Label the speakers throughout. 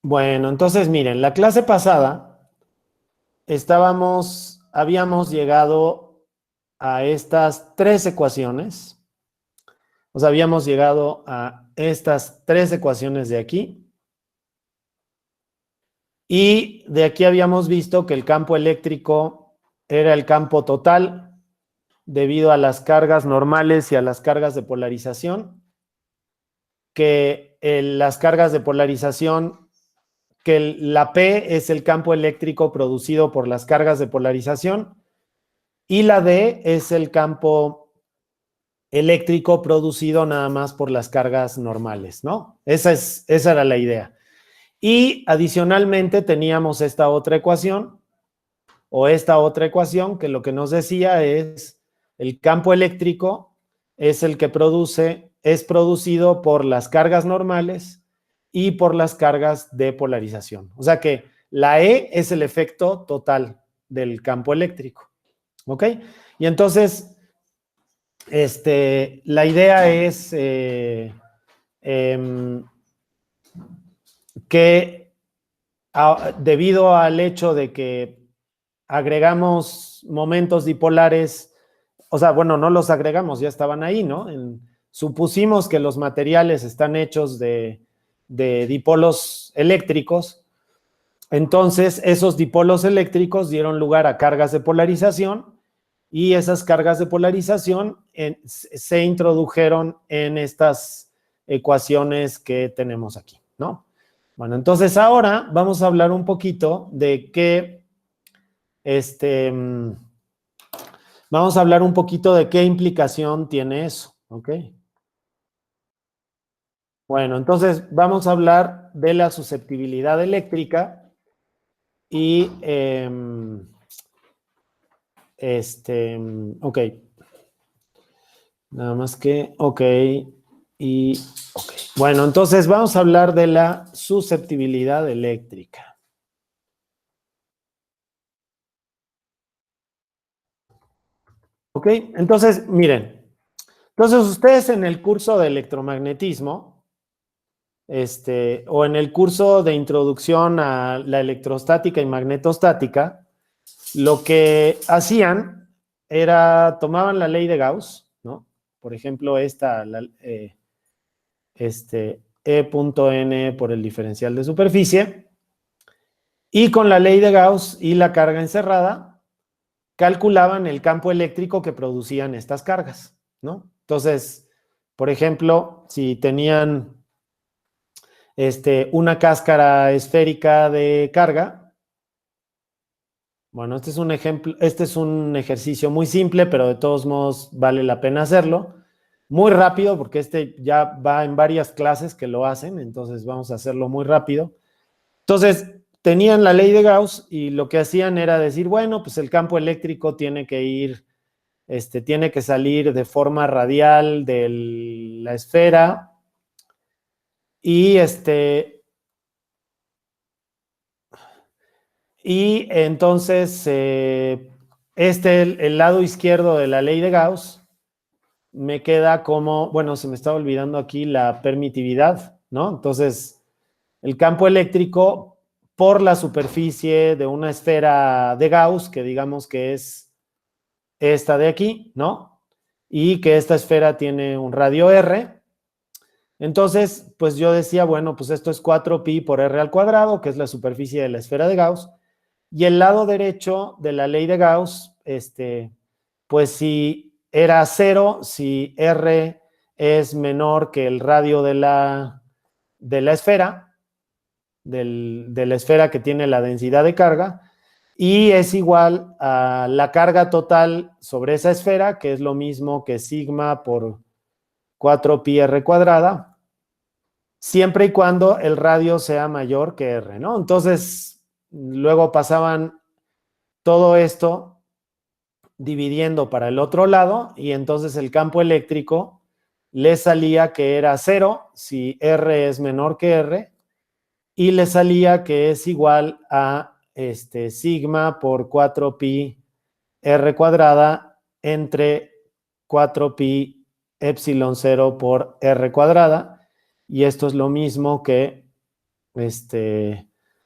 Speaker 1: Bueno, entonces miren, la clase pasada habíamos llegado a estas tres ecuaciones. O sea, habíamos llegado a estas tres ecuaciones de aquí. Y de aquí habíamos visto que el campo eléctrico era el campo total debido a las cargas normales y a las cargas de polarización, que las cargas de polarización, que la P es el campo eléctrico producido por las cargas de polarización y la D es el campo eléctrico producido nada más por las cargas normales, ¿no? Esa era la idea. Y adicionalmente teníamos esta otra ecuación, que lo que nos decía es el campo eléctrico es el que es producido por las cargas normales y por las cargas de polarización. O sea que la E es el efecto total del campo eléctrico. ¿Ok? Y entonces, la idea es que debido al hecho de que agregamos momentos dipolares, o sea, bueno, no los agregamos, ya estaban ahí, ¿no? Supusimos que los materiales están hechos de dipolos eléctricos, entonces esos dipolos eléctricos dieron lugar a cargas de polarización y esas cargas de polarización se introdujeron en estas ecuaciones que tenemos aquí, ¿no? Bueno, entonces ahora vamos a hablar un poquito de vamos a hablar un poquito de qué implicación tiene eso, ¿ok? Bueno, entonces vamos a hablar de la susceptibilidad eléctrica y, ok. Nada más que, ok, y, ok. Bueno, entonces vamos a hablar de la susceptibilidad eléctrica. Ok, entonces, miren, entonces ustedes en el curso de electromagnetismo, o en el curso de introducción a la electrostática y magnetostática, lo que hacían era, tomaban la ley de Gauss, ¿no? Por ejemplo, E punto n por el diferencial de superficie, y con la ley de Gauss y la carga encerrada, calculaban el campo eléctrico que producían estas cargas, ¿no? Entonces, por ejemplo, si tenían una cáscara esférica de carga, bueno, este es un ejemplo, este es un ejercicio muy simple, pero de todos modos vale la pena hacerlo. Muy rápido, porque ya va en varias clases que lo hacen, entonces vamos a hacerlo muy rápido. Entonces, tenían la ley de Gauss y lo que hacían era decir, bueno, pues el campo eléctrico tiene que salir de forma radial de la esfera y entonces el lado izquierdo de la ley de Gauss me queda como, bueno, se me está olvidando aquí la permitividad, ¿no? Entonces, el campo eléctrico por la superficie de una esfera de Gauss, que digamos que es esta de aquí, ¿no? Y que esta esfera tiene un radio R. Entonces, pues yo decía, bueno, pues esto es 4pi por r al cuadrado, que es la superficie de la esfera de Gauss. Y el lado derecho de la ley de Gauss, pues si era 0, si r es menor que el radio de la esfera, de la esfera que tiene la densidad de carga, y es igual a la carga total sobre esa esfera, que es lo mismo que sigma por 4pi r cuadrada, siempre y cuando el radio sea mayor que r, ¿no? Entonces, luego pasaban todo esto dividiendo para el otro lado y entonces el campo eléctrico le salía que era 0 si r es menor que r y le salía que es igual a sigma por 4pi r cuadrada entre 4pi epsilon 0 por r cuadrada, y esto es lo mismo que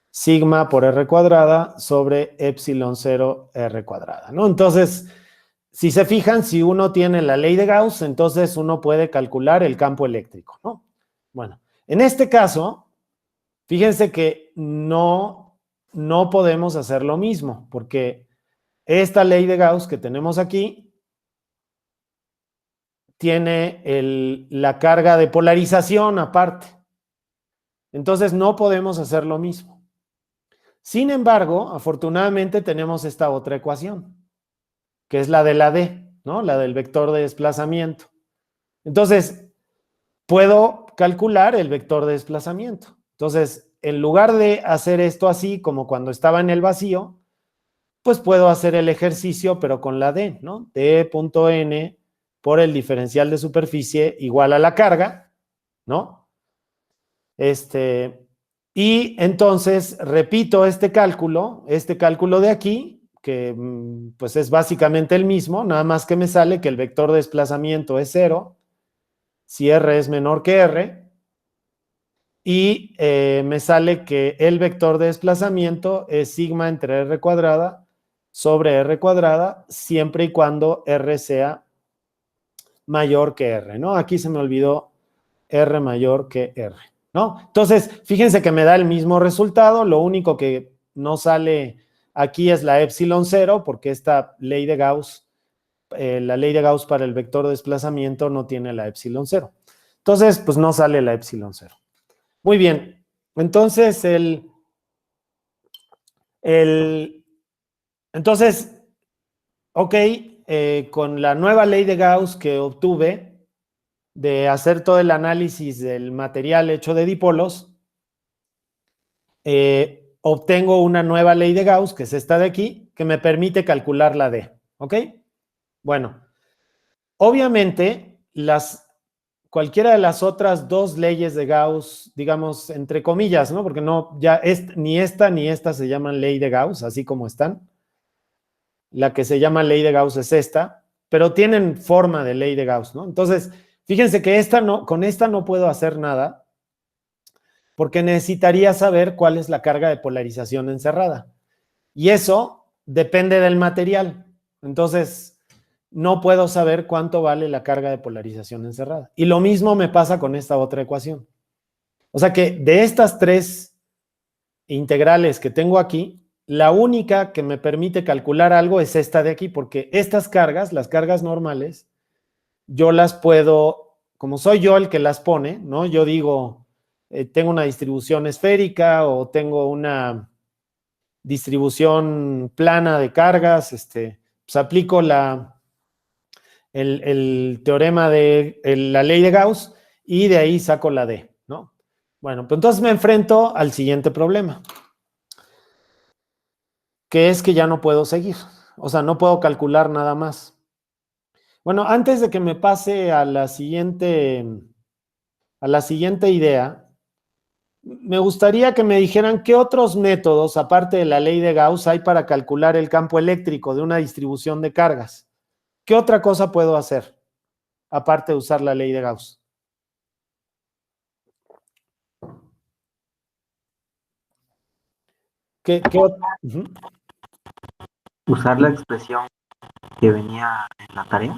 Speaker 1: sigma por R cuadrada sobre epsilon 0 R cuadrada, ¿no? Entonces, si se fijan, si uno tiene la ley de Gauss, entonces uno puede calcular el campo eléctrico, ¿no? Bueno, en este caso, fíjense que no podemos hacer lo mismo, porque esta ley de Gauss que tenemos aquí tiene la carga de polarización aparte. Entonces no podemos hacer lo mismo. Sin embargo, afortunadamente tenemos esta otra ecuación, que es la de la D, ¿no? La del vector de desplazamiento. Entonces, puedo calcular el vector de desplazamiento. Entonces, en lugar de hacer esto así, como cuando estaba en el vacío, pues puedo hacer el ejercicio, pero con la D, ¿no? D.n por el diferencial de superficie igual a la carga, ¿no? Y entonces repito este cálculo de aquí, que pues es básicamente el mismo, nada más que me sale que el vector de desplazamiento es 0, si R es menor que R, y me sale que el vector de desplazamiento es sigma entre R cuadrada sobre R cuadrada, siempre y cuando R sea mayor que R, ¿no? Aquí se me olvidó R mayor que R, ¿no? Entonces, fíjense que me da el mismo resultado, lo único que no sale aquí es la epsilon 0, porque esta ley de Gauss, la ley de Gauss para el vector de desplazamiento no tiene la epsilon 0. Entonces, pues no sale la epsilon 0. Muy bien, entonces entonces, ok, con la nueva ley de Gauss que obtuve de hacer todo el análisis del material hecho de dipolos, obtengo una nueva ley de Gauss, que es esta de aquí, que me permite calcular la D, ¿ok? Bueno, obviamente, cualquiera de las otras dos leyes de Gauss, digamos, entre comillas, ¿no? Porque no, ya ni esta se llaman ley de Gauss, así como están. La que se llama ley de Gauss es esta, pero tienen forma de ley de Gauss, ¿no? Entonces, fíjense que con esta no puedo hacer nada, porque necesitaría saber cuál es la carga de polarización encerrada. Y eso depende del material. Entonces, no puedo saber cuánto vale la carga de polarización encerrada. Y lo mismo me pasa con esta otra ecuación. O sea que de estas tres integrales que tengo aquí, la única que me permite calcular algo es esta de aquí, porque estas cargas, las cargas normales, yo las puedo, como soy yo el que las pone, ¿no? Yo digo, tengo una distribución esférica o tengo una distribución plana de cargas, pues aplico el teorema de la ley de Gauss y de ahí saco la D, ¿no? Bueno, pues entonces me enfrento al siguiente problema, que es que ya no puedo seguir, o sea, no puedo calcular nada más. Bueno, antes de que me pase a la siguiente idea, me gustaría que me dijeran qué otros métodos, aparte de la ley de Gauss, hay para calcular el campo eléctrico de una distribución de cargas. ¿Qué otra cosa puedo hacer, aparte de usar la ley de Gauss? Uh-huh.
Speaker 2: Usar la expresión que venía en la tarea.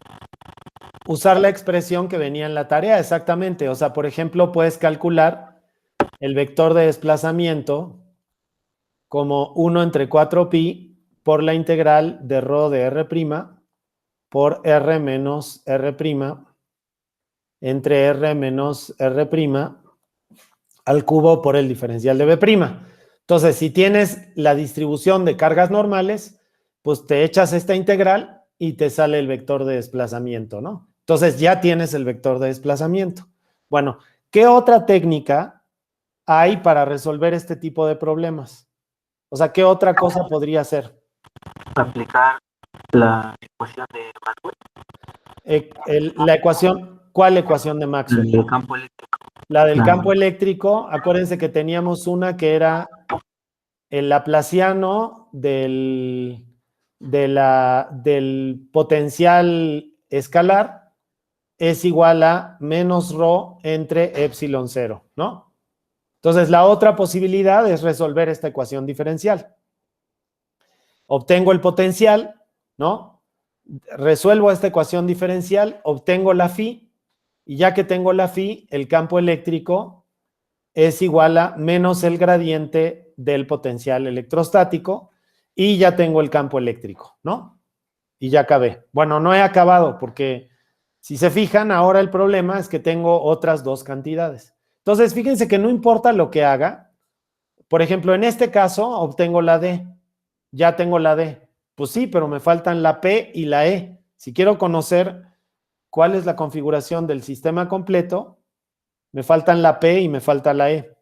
Speaker 1: Usar la expresión que venía en la tarea, exactamente. O sea, por ejemplo, puedes calcular el vector de desplazamiento como 1 entre 4pi por la integral de rho de R' por R menos R' entre R menos R' al cubo por el diferencial de B'. Entonces, si tienes la distribución de cargas normales, pues te echas esta integral y te sale el vector de desplazamiento, ¿no? Entonces ya tienes el vector de desplazamiento. Bueno, ¿qué otra técnica hay para resolver este tipo de problemas? O sea, ¿qué otra cosa podría hacer?
Speaker 2: Aplicar la ecuación de Maxwell.
Speaker 1: La ecuación, ¿cuál ecuación de Maxwell?
Speaker 2: El campo eléctrico.
Speaker 1: La del campo eléctrico, acuérdense que teníamos una que era el laplaciano del potencial escalar es igual a menos rho entre epsilon 0, ¿no? Entonces, la otra posibilidad es resolver esta ecuación diferencial. Obtengo el potencial, ¿no? Resuelvo esta ecuación diferencial, obtengo la phi, y ya que tengo la phi, el campo eléctrico es igual a menos el gradiente del potencial electrostático, y ya tengo el campo eléctrico, ¿no? Y ya acabé. Bueno, no he acabado porque, si se fijan, ahora el problema es que tengo otras dos cantidades. Entonces, fíjense que no importa lo que haga. Por ejemplo, en este caso, obtengo la D. Ya tengo la D. Pues sí, pero me faltan la P y la E. Si quiero conocer cuál es la configuración del sistema completo, me faltan la P y me falta la E.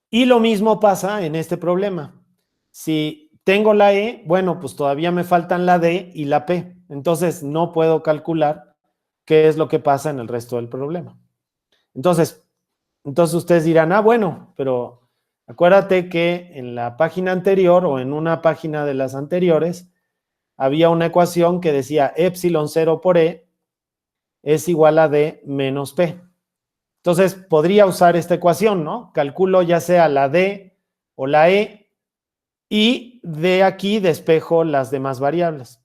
Speaker 1: Y lo mismo pasa en este problema. Si tengo la E, bueno, pues todavía me faltan la D y la P. Entonces, no puedo calcular qué es lo que pasa en el resto del problema. Entonces ustedes dirán, ah, bueno, pero acuérdate que en la página anterior o en una página de las anteriores había una ecuación que decía epsilon 0 por E es igual a D menos P. Entonces, podría usar esta ecuación, ¿no? Calculo ya sea la D o la E y de aquí despejo las demás variables.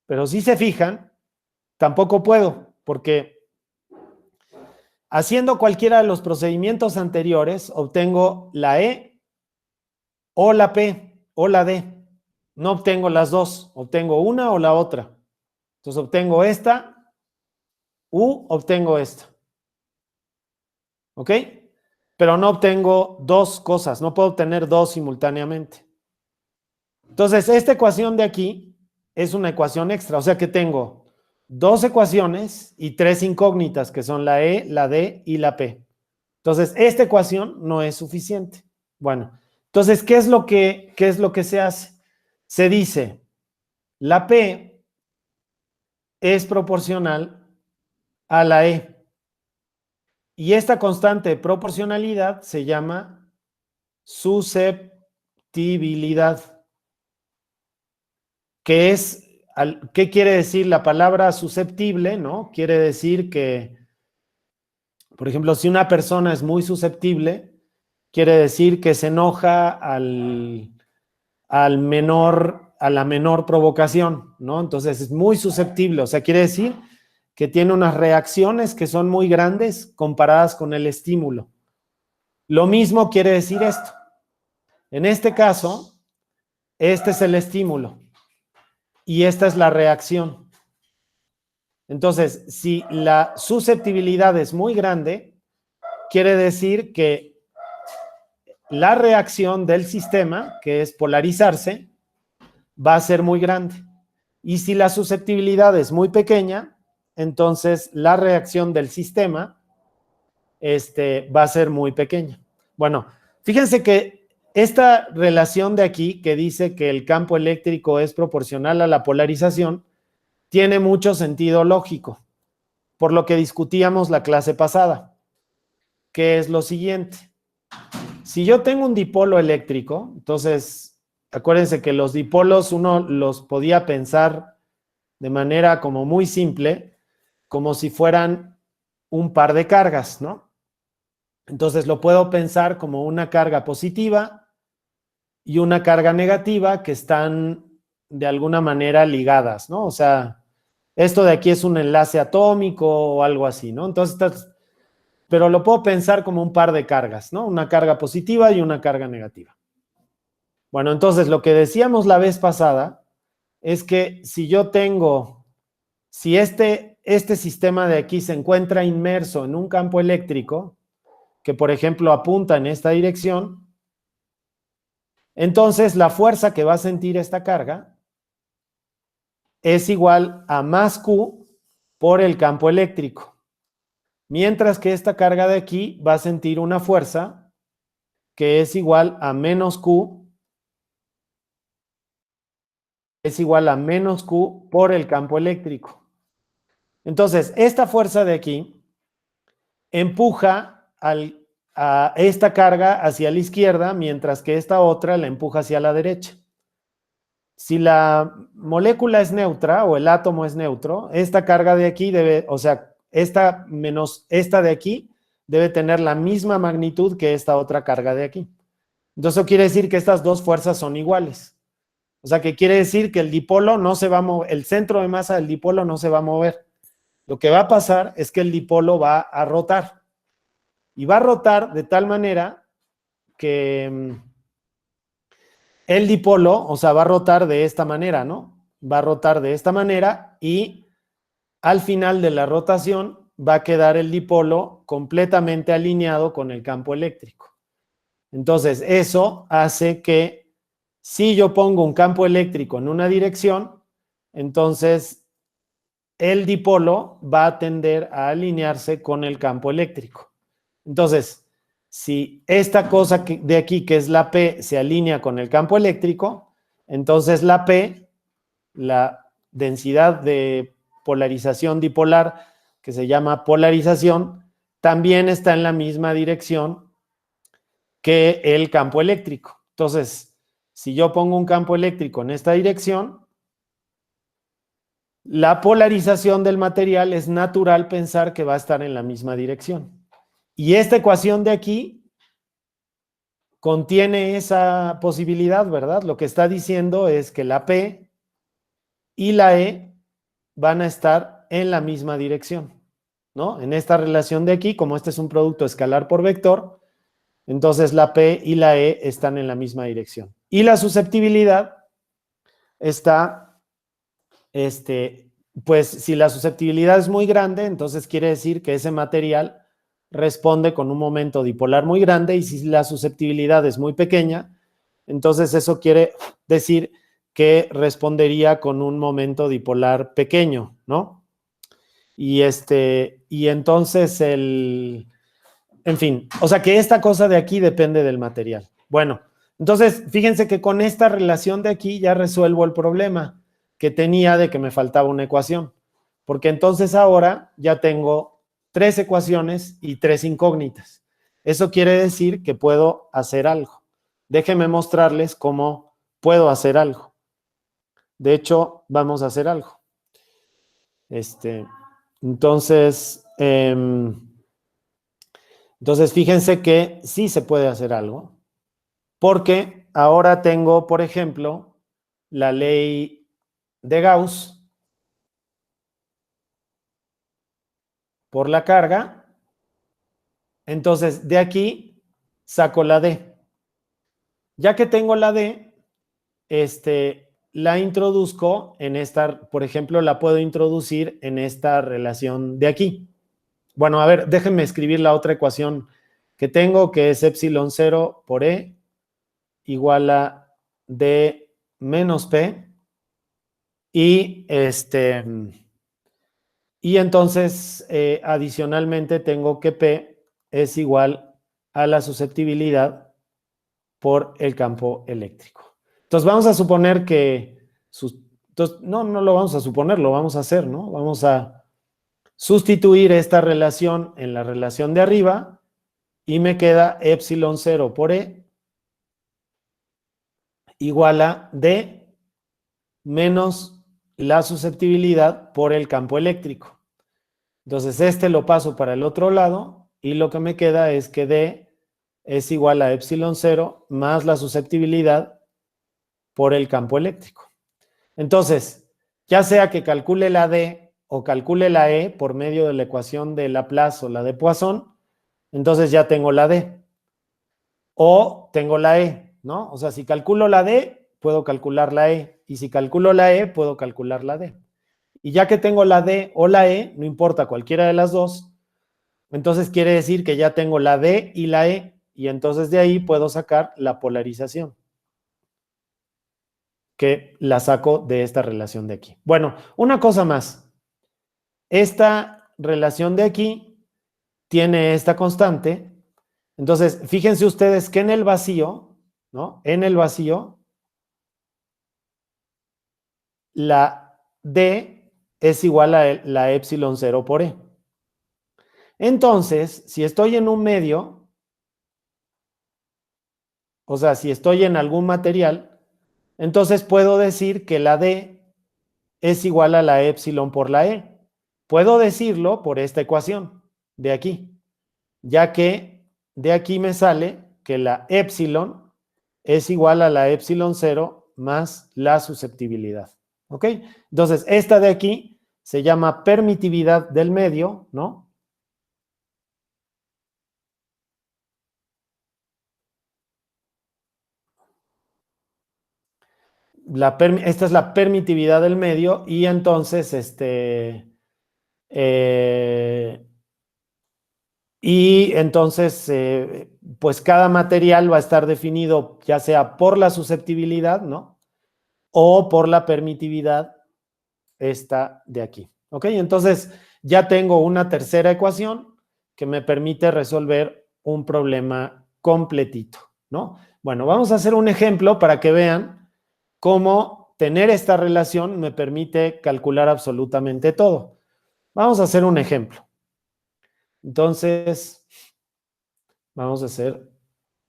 Speaker 1: Pero si se fijan, tampoco puedo, porque haciendo cualquiera de los procedimientos anteriores, obtengo la E o la P o la D. No obtengo las dos, obtengo una o la otra. Entonces, obtengo esta u obtengo esta. ¿Ok? Pero no obtengo dos cosas, no puedo obtener dos simultáneamente. Entonces, esta ecuación de aquí es una ecuación extra, o sea que tengo dos ecuaciones y tres incógnitas, que son la E, la D y la P. Entonces, esta ecuación no es suficiente. Bueno, entonces, ¿qué es lo que se hace? Se dice, la P es proporcional a la E. Y esta constante de proporcionalidad se llama susceptibilidad. ¿Qué quiere decir la palabra susceptible, no? Quiere decir que, por ejemplo, si una persona es muy susceptible, quiere decir que se enoja a la menor provocación, ¿no? Entonces es muy susceptible, o sea, quiere decir que tiene unas reacciones que son muy grandes comparadas con el estímulo. Lo mismo quiere decir esto. En este caso, este es el estímulo y esta es la reacción. Entonces, si la susceptibilidad es muy grande, quiere decir que la reacción del sistema, que es polarizarse, va a ser muy grande. Y si la susceptibilidad es muy pequeña, entonces la reacción del sistema va a ser muy pequeña. Bueno, fíjense que esta relación de aquí, que dice que el campo eléctrico es proporcional a la polarización, tiene mucho sentido lógico, por lo que discutíamos la clase pasada, que es lo siguiente. Si yo tengo un dipolo eléctrico, entonces, acuérdense que los dipolos uno los podía pensar de manera como muy simple, como si fueran un par de cargas, ¿no? Entonces lo puedo pensar como una carga positiva y una carga negativa que están de alguna manera ligadas, ¿no? O sea, esto de aquí es un enlace atómico o algo así, ¿no? Entonces, pero lo puedo pensar como un par de cargas, ¿no? Una carga positiva y una carga negativa. Bueno, entonces lo que decíamos la vez pasada es que si este sistema de aquí se encuentra inmerso en un campo eléctrico, que por ejemplo apunta en esta dirección, entonces la fuerza que va a sentir esta carga es igual a más Q por el campo eléctrico. Mientras que esta carga de aquí va a sentir una fuerza que es igual a menos Q, por el campo eléctrico. Entonces, esta fuerza de aquí empuja a esta carga hacia la izquierda, mientras que esta otra la empuja hacia la derecha. Si la molécula es neutra o el átomo es neutro, esta carga de aquí esta menos esta de aquí debe tener la misma magnitud que esta otra carga de aquí. Entonces eso quiere decir que estas dos fuerzas son iguales. O sea, que quiere decir que el dipolo no se va a mover, el centro de masa del dipolo no se va a mover. Lo que va a pasar es que el dipolo va a rotar. Y va a rotar de tal manera que el dipolo, o sea, va a rotar de esta manera, ¿no? Va a rotar de esta manera y al final de la rotación va a quedar el dipolo completamente alineado con el campo eléctrico. Entonces, eso hace que si yo pongo un campo eléctrico en una dirección, entonces el dipolo va a tender a alinearse con el campo eléctrico. Entonces, si esta cosa de aquí, que es la P, se alinea con el campo eléctrico, entonces la P, la densidad de polarización dipolar, que se llama polarización, también está en la misma dirección que el campo eléctrico. Entonces, si yo pongo un campo eléctrico en esta dirección, la polarización del material es natural pensar que va a estar en la misma dirección. Y esta ecuación de aquí contiene esa posibilidad, ¿verdad? Lo que está diciendo es que la P y la E van a estar en la misma dirección, ¿no? En esta relación de aquí, como este es un producto escalar por vector, entonces la P y la E están en la misma dirección. Y la susceptibilidad está, pues si la susceptibilidad es muy grande, entonces quiere decir que ese material responde con un momento dipolar muy grande, y si la susceptibilidad es muy pequeña, entonces eso quiere decir que respondería con un momento dipolar pequeño, ¿no? Y entonces en fin, o sea que esta cosa de aquí depende del material. Bueno, entonces fíjense que con esta relación de aquí ya resuelvo el problema que tenía de que me faltaba una ecuación, porque entonces ahora ya tengo 3 ecuaciones y 3 incógnitas. Eso quiere decir que puedo hacer algo. Déjenme mostrarles cómo puedo hacer algo. De hecho, vamos a hacer algo. Entonces, fíjense que sí se puede hacer algo, porque ahora tengo, por ejemplo, la ley de Gauss por la carga. Entonces, de aquí saco la D. Ya que tengo la D, la introduzco en esta, por ejemplo, la puedo introducir en esta relación de aquí. Bueno, a ver, déjenme escribir la otra ecuación que tengo, que es epsilon 0 por E igual a D menos P. Y entonces, adicionalmente, tengo que P es igual a la susceptibilidad por el campo eléctrico. Entonces, vamos a suponer que... Entonces, no lo vamos a suponer, lo vamos a hacer, ¿no? Vamos a sustituir esta relación en la relación de arriba y me queda epsilon 0 por E igual a D menos la susceptibilidad por el campo eléctrico. Entonces, lo paso para el otro lado y lo que me queda es que D es igual a epsilon 0 más la susceptibilidad por el campo eléctrico. Entonces, ya sea que calcule la D o calcule la E por medio de la ecuación de Laplace o la de Poisson, entonces ya tengo la D. O tengo la E, ¿no? O sea, si calculo la D, puedo calcular la E. Y si calculo la E, puedo calcular la D. Y ya que tengo la D o la E, no importa cualquiera de las dos, entonces quiere decir que ya tengo la D y la E, y entonces de ahí puedo sacar la polarización, que la saco de esta relación de aquí. Bueno, una cosa más. Esta relación de aquí tiene esta constante. Entonces, fíjense ustedes que en el vacío, ¿no? En el vacío, la D es igual a la epsilon 0 por E. Entonces, si estoy en un medio, o sea, si estoy en algún material, entonces puedo decir que la D es igual a la epsilon por la E. Puedo decirlo por esta ecuación de aquí. ya que de aquí me sale que la epsilon es igual a la epsilon 0 más la susceptibilidad. ¿Ok? Entonces, esta de aquí se llama permitividad del medio, ¿no? Esta es la permitividad del medio y entonces, pues cada material va a estar definido ya sea por la susceptibilidad, ¿no? O por la permitividad, esta de aquí. ¿Ok? Entonces, ya tengo una tercera ecuación que me permite resolver un problema completito, ¿no? Bueno, vamos a hacer un ejemplo para que vean cómo tener esta relación me permite calcular absolutamente todo. Vamos a hacer un ejemplo. Entonces, vamos a hacer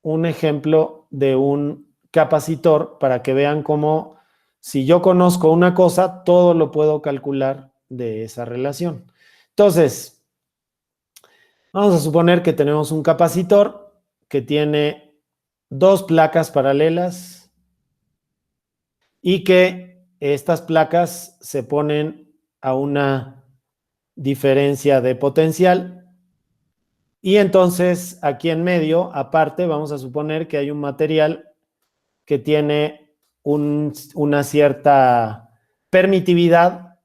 Speaker 1: un ejemplo de un capacitor para que vean cómo si yo conozco una cosa, todo lo puedo calcular de esa relación. Entonces, vamos a suponer que tenemos un capacitor que tiene dos placas paralelas y que estas placas se ponen a una diferencia de potencial. Y entonces, aquí en medio, aparte, vamos a suponer que hay un material que tiene una cierta permitividad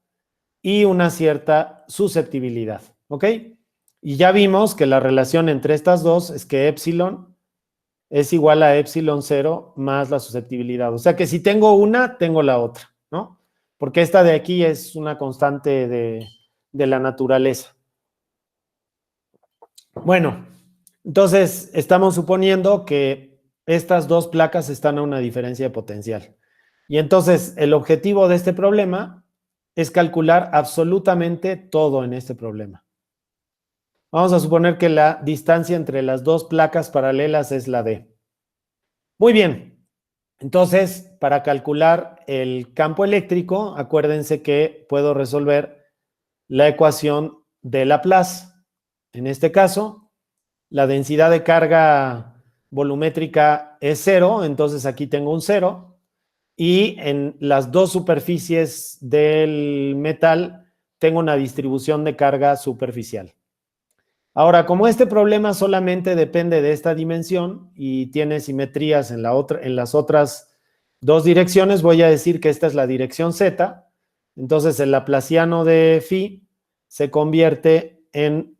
Speaker 1: y una cierta susceptibilidad, ¿ok? Y ya vimos que la relación entre estas dos es que epsilon es igual a epsilon 0 más la susceptibilidad. O sea que si tengo una, tengo la otra, ¿no? Porque esta de aquí es una constante de la naturaleza. Bueno, entonces estamos suponiendo que estas dos placas están a una diferencia de potencial. Y entonces el objetivo de este problema es calcular absolutamente todo en este problema. Vamos a suponer que la distancia entre las dos placas paralelas es la D. Muy bien. Entonces, para calcular el campo eléctrico, acuérdense que puedo resolver la ecuación de Laplace. En este caso, la densidad de carga volumétrica es 0, entonces aquí tengo un 0. Y en las dos superficies del metal tengo una distribución de carga superficial. Ahora, como este problema solamente depende de esta dimensión y tiene simetrías en las otras dos direcciones, voy a decir que esta es la dirección Z. Entonces, el laplaciano de phi se convierte en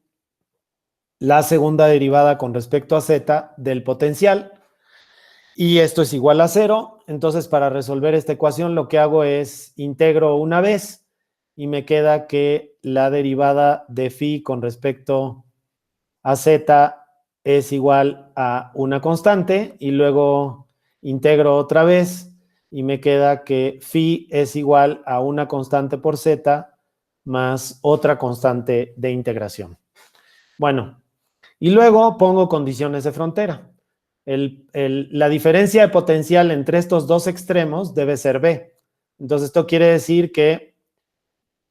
Speaker 1: la segunda derivada con respecto a Z del potencial. Y esto es igual a 0. Entonces, para resolver esta ecuación, lo que hago es integro una vez y me queda que la derivada de phi con respecto a z es igual a una constante y luego integro otra vez y me queda que phi es igual a una constante por z más otra constante de integración. Bueno, y luego pongo condiciones de frontera. La diferencia de potencial entre estos dos extremos debe ser B. Entonces, esto quiere decir que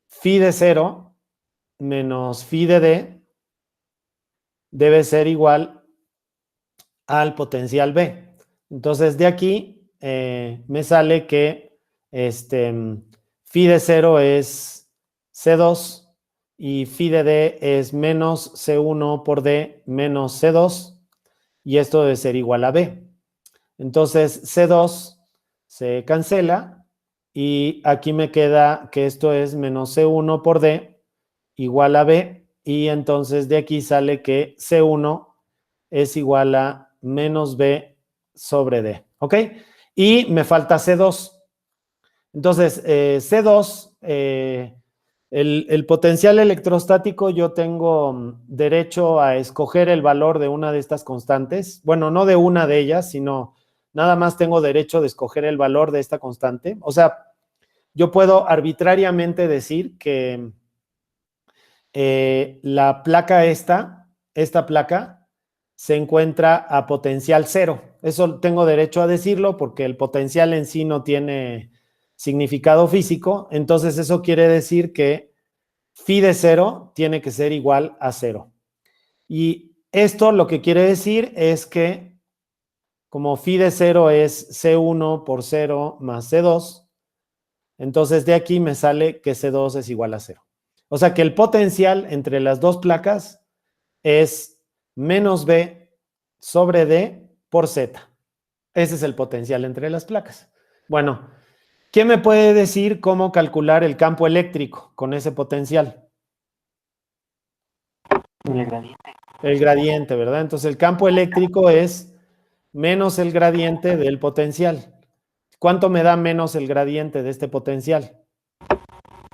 Speaker 1: phi de 0 menos phi de D debe ser igual al potencial B. Entonces, de aquí me sale que phi de 0 es C2 y phi de D es menos C1 por D menos C2 y esto debe ser igual a B. Entonces, C2 se cancela y aquí me queda que esto es menos C1 por D igual a B y entonces de aquí sale que C1 es igual a menos B sobre D, ¿ok? Y me falta C2. Entonces, C2, el potencial electrostático, yo tengo derecho a escoger el valor de una de estas constantes. Bueno, no de una de ellas, sino nada más tengo derecho de escoger el valor de esta constante. O sea, yo puedo arbitrariamente decir que la placa esta placa, se encuentra a potencial 0. Eso tengo derecho a decirlo porque el potencial en sí no tiene significado físico. Entonces, eso quiere decir que phi de 0 tiene que ser igual a 0. Y Esto lo que quiere decir es que como phi de 0 es C1 por 0 más C2, entonces de aquí me sale que C2 es igual a 0. O sea que el potencial entre las dos placas es menos B sobre D por Z. Ese es el potencial entre las placas. Bueno, ¿quién me puede decir cómo calcular el campo eléctrico con ese potencial?
Speaker 2: El gradiente.
Speaker 1: El gradiente, ¿verdad? Entonces el campo eléctrico es menos el gradiente del potencial. ¿Cuánto me da menos el gradiente de este potencial?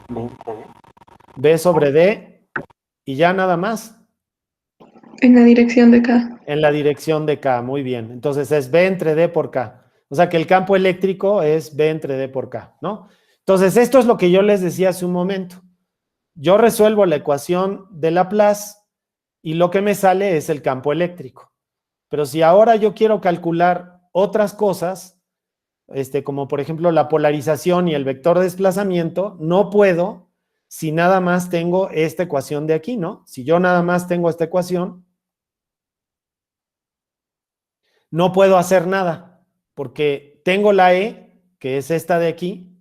Speaker 2: 20D.
Speaker 1: B sobre D y ya nada más.
Speaker 3: En la dirección de K.
Speaker 1: En la dirección de K, muy bien. Entonces es B entre D por K. O sea que el campo eléctrico es B entre D por K, ¿no? Entonces esto es lo que yo les decía hace un momento. Yo resuelvo la ecuación de Laplace y lo que me sale es el campo eléctrico. Pero si ahora yo quiero calcular otras cosas, como por ejemplo la polarización y el vector de desplazamiento, no puedo si nada más tengo esta ecuación de aquí, ¿no? Si yo nada más tengo esta ecuación, no puedo hacer nada, porque tengo la E, que es esta de aquí,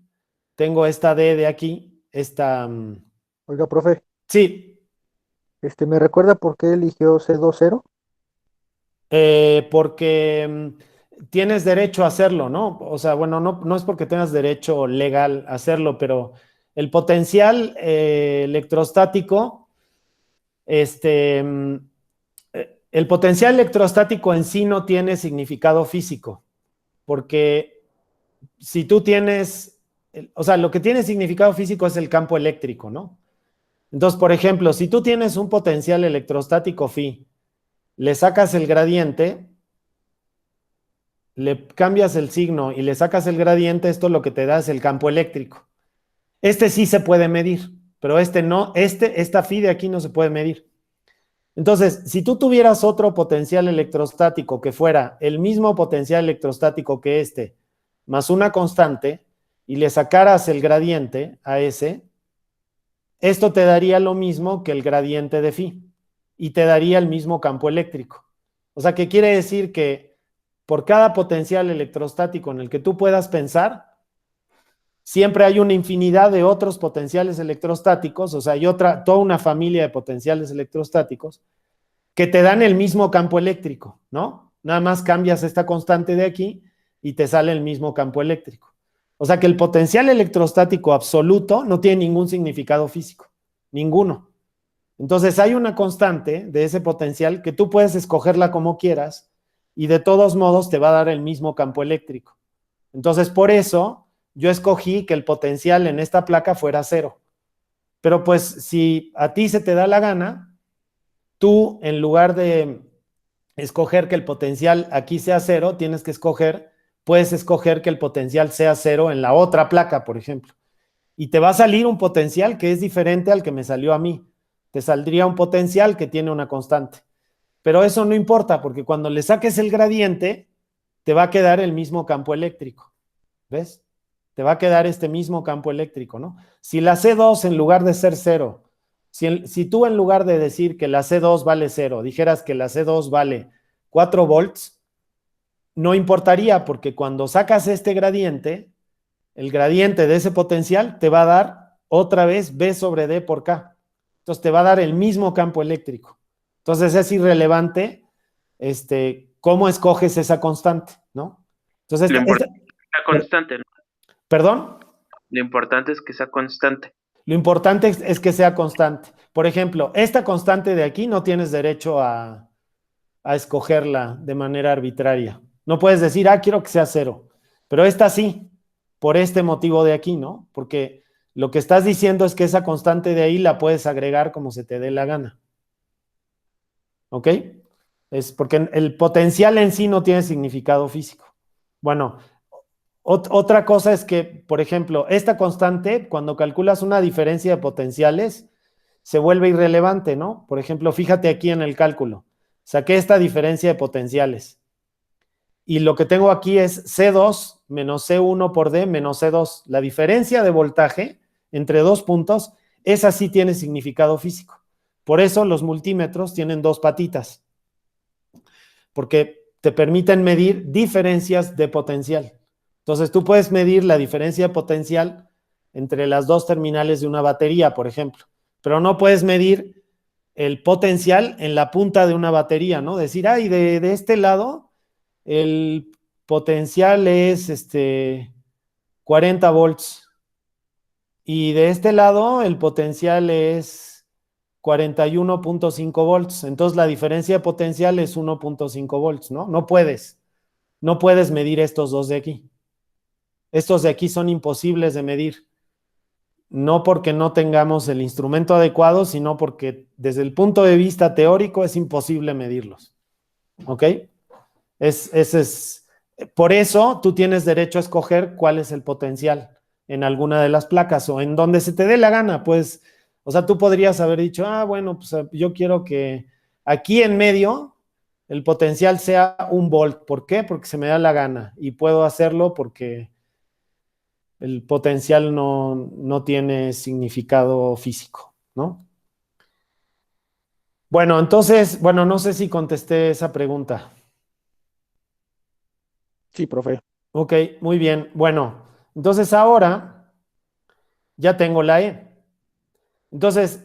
Speaker 1: tengo esta D de aquí, esta...
Speaker 4: Oiga, profe,
Speaker 1: sí,
Speaker 4: ¿me recuerda por qué eligió C20?
Speaker 1: porque tienes derecho a hacerlo, ¿no? O sea, bueno, no es porque tengas derecho legal a hacerlo, pero el potencial electrostático, el potencial electrostático en sí no tiene significado físico, porque si tú tienes, o sea, lo que tiene significado físico es el campo eléctrico, ¿no? Entonces, por ejemplo, si tú tienes un potencial electrostático phi, le sacas el gradiente, le cambias el signo y le sacas el gradiente, esto lo que te da es el campo eléctrico. Este sí se puede medir, pero este no, esta phi de aquí no se puede medir. Entonces, si tú tuvieras otro potencial electrostático que fuera el mismo potencial electrostático que este, más una constante, y le sacaras el gradiente a ese, esto te daría lo mismo que el gradiente de phi, y te daría el mismo campo eléctrico. O sea, que quiere decir que por cada potencial electrostático en el que tú puedas pensar, siempre hay una infinidad de otros potenciales electrostáticos, o sea, hay toda una familia de potenciales electrostáticos que te dan el mismo campo eléctrico, ¿no? Nada más cambias esta constante de aquí y te sale el mismo campo eléctrico. O sea que el potencial electrostático absoluto no tiene ningún significado físico, ninguno. Entonces hay una constante de ese potencial que tú puedes escogerla como quieras y de todos modos te va a dar el mismo campo eléctrico. Entonces por eso yo escogí que el potencial en esta placa fuera 0. Pero pues si a ti se te da la gana, tú en lugar de escoger que el potencial aquí sea 0, puedes escoger que el potencial sea 0 en la otra placa, por ejemplo. Y te va a salir un potencial que es diferente al que me salió a mí. Te saldría un potencial que tiene una constante. Pero eso no importa, porque cuando le saques el gradiente, te va a quedar el mismo campo eléctrico. ¿Ves? Te va a quedar este mismo campo eléctrico, ¿no? Si la C2 en lugar de ser 0, si tú en lugar de decir que la C2 vale 0, dijeras que la C2 vale 4 volts, no importaría, porque cuando sacas este gradiente, el gradiente de ese potencial te va a dar otra vez B sobre D por K. Entonces te va a dar el mismo campo eléctrico. Entonces es irrelevante cómo escoges esa constante, ¿no? Entonces,
Speaker 5: Lo importante es que sea constante, ¿no?
Speaker 1: ¿Perdón?
Speaker 5: Lo importante es que sea constante.
Speaker 1: Lo importante es que sea constante. Por ejemplo, esta constante de aquí no tienes derecho a escogerla de manera arbitraria. No puedes decir, quiero que sea 0. Pero esta sí, por este motivo de aquí, ¿no? Porque lo que estás diciendo es que esa constante de ahí la puedes agregar como se te dé la gana. ¿Ok? Es porque el potencial en sí no tiene significado físico. Bueno, otra cosa es que, por ejemplo, esta constante, cuando calculas una diferencia de potenciales, se vuelve irrelevante, ¿no? Por ejemplo, fíjate aquí en el cálculo. Saqué esta diferencia de potenciales. Y lo que tengo aquí es C2 menos C1 por D menos C2. La diferencia de voltaje entre dos puntos, esa sí tiene significado físico. Por eso los multímetros tienen dos patitas. porque te permiten medir diferencias de potencial. Entonces, tú puedes medir la diferencia de potencial entre las dos terminales de una batería, por ejemplo, pero no puedes medir el potencial en la punta de una batería, ¿no? Decir, ay, de este lado el potencial es 40 volts y de este lado el potencial es 41.5 volts. Entonces la diferencia de potencial es 1.5 volts, ¿no? No puedes medir estos dos de aquí. Estos de aquí son imposibles de medir. No porque no tengamos el instrumento adecuado, sino porque desde el punto de vista teórico es imposible medirlos. ¿Ok? Por eso tú tienes derecho a escoger cuál es el potencial en alguna de las placas o en donde se te dé la gana, pues, o sea, tú podrías haber dicho, bueno, pues yo quiero que aquí en medio el potencial sea 1 volt. ¿Por qué? Porque se me da la gana y puedo hacerlo porque el potencial no tiene significado físico, ¿no? Bueno, entonces, no sé si contesté esa pregunta.
Speaker 4: Sí, profe.
Speaker 1: Ok, muy bien. Bueno, entonces ahora ya tengo la E. Entonces,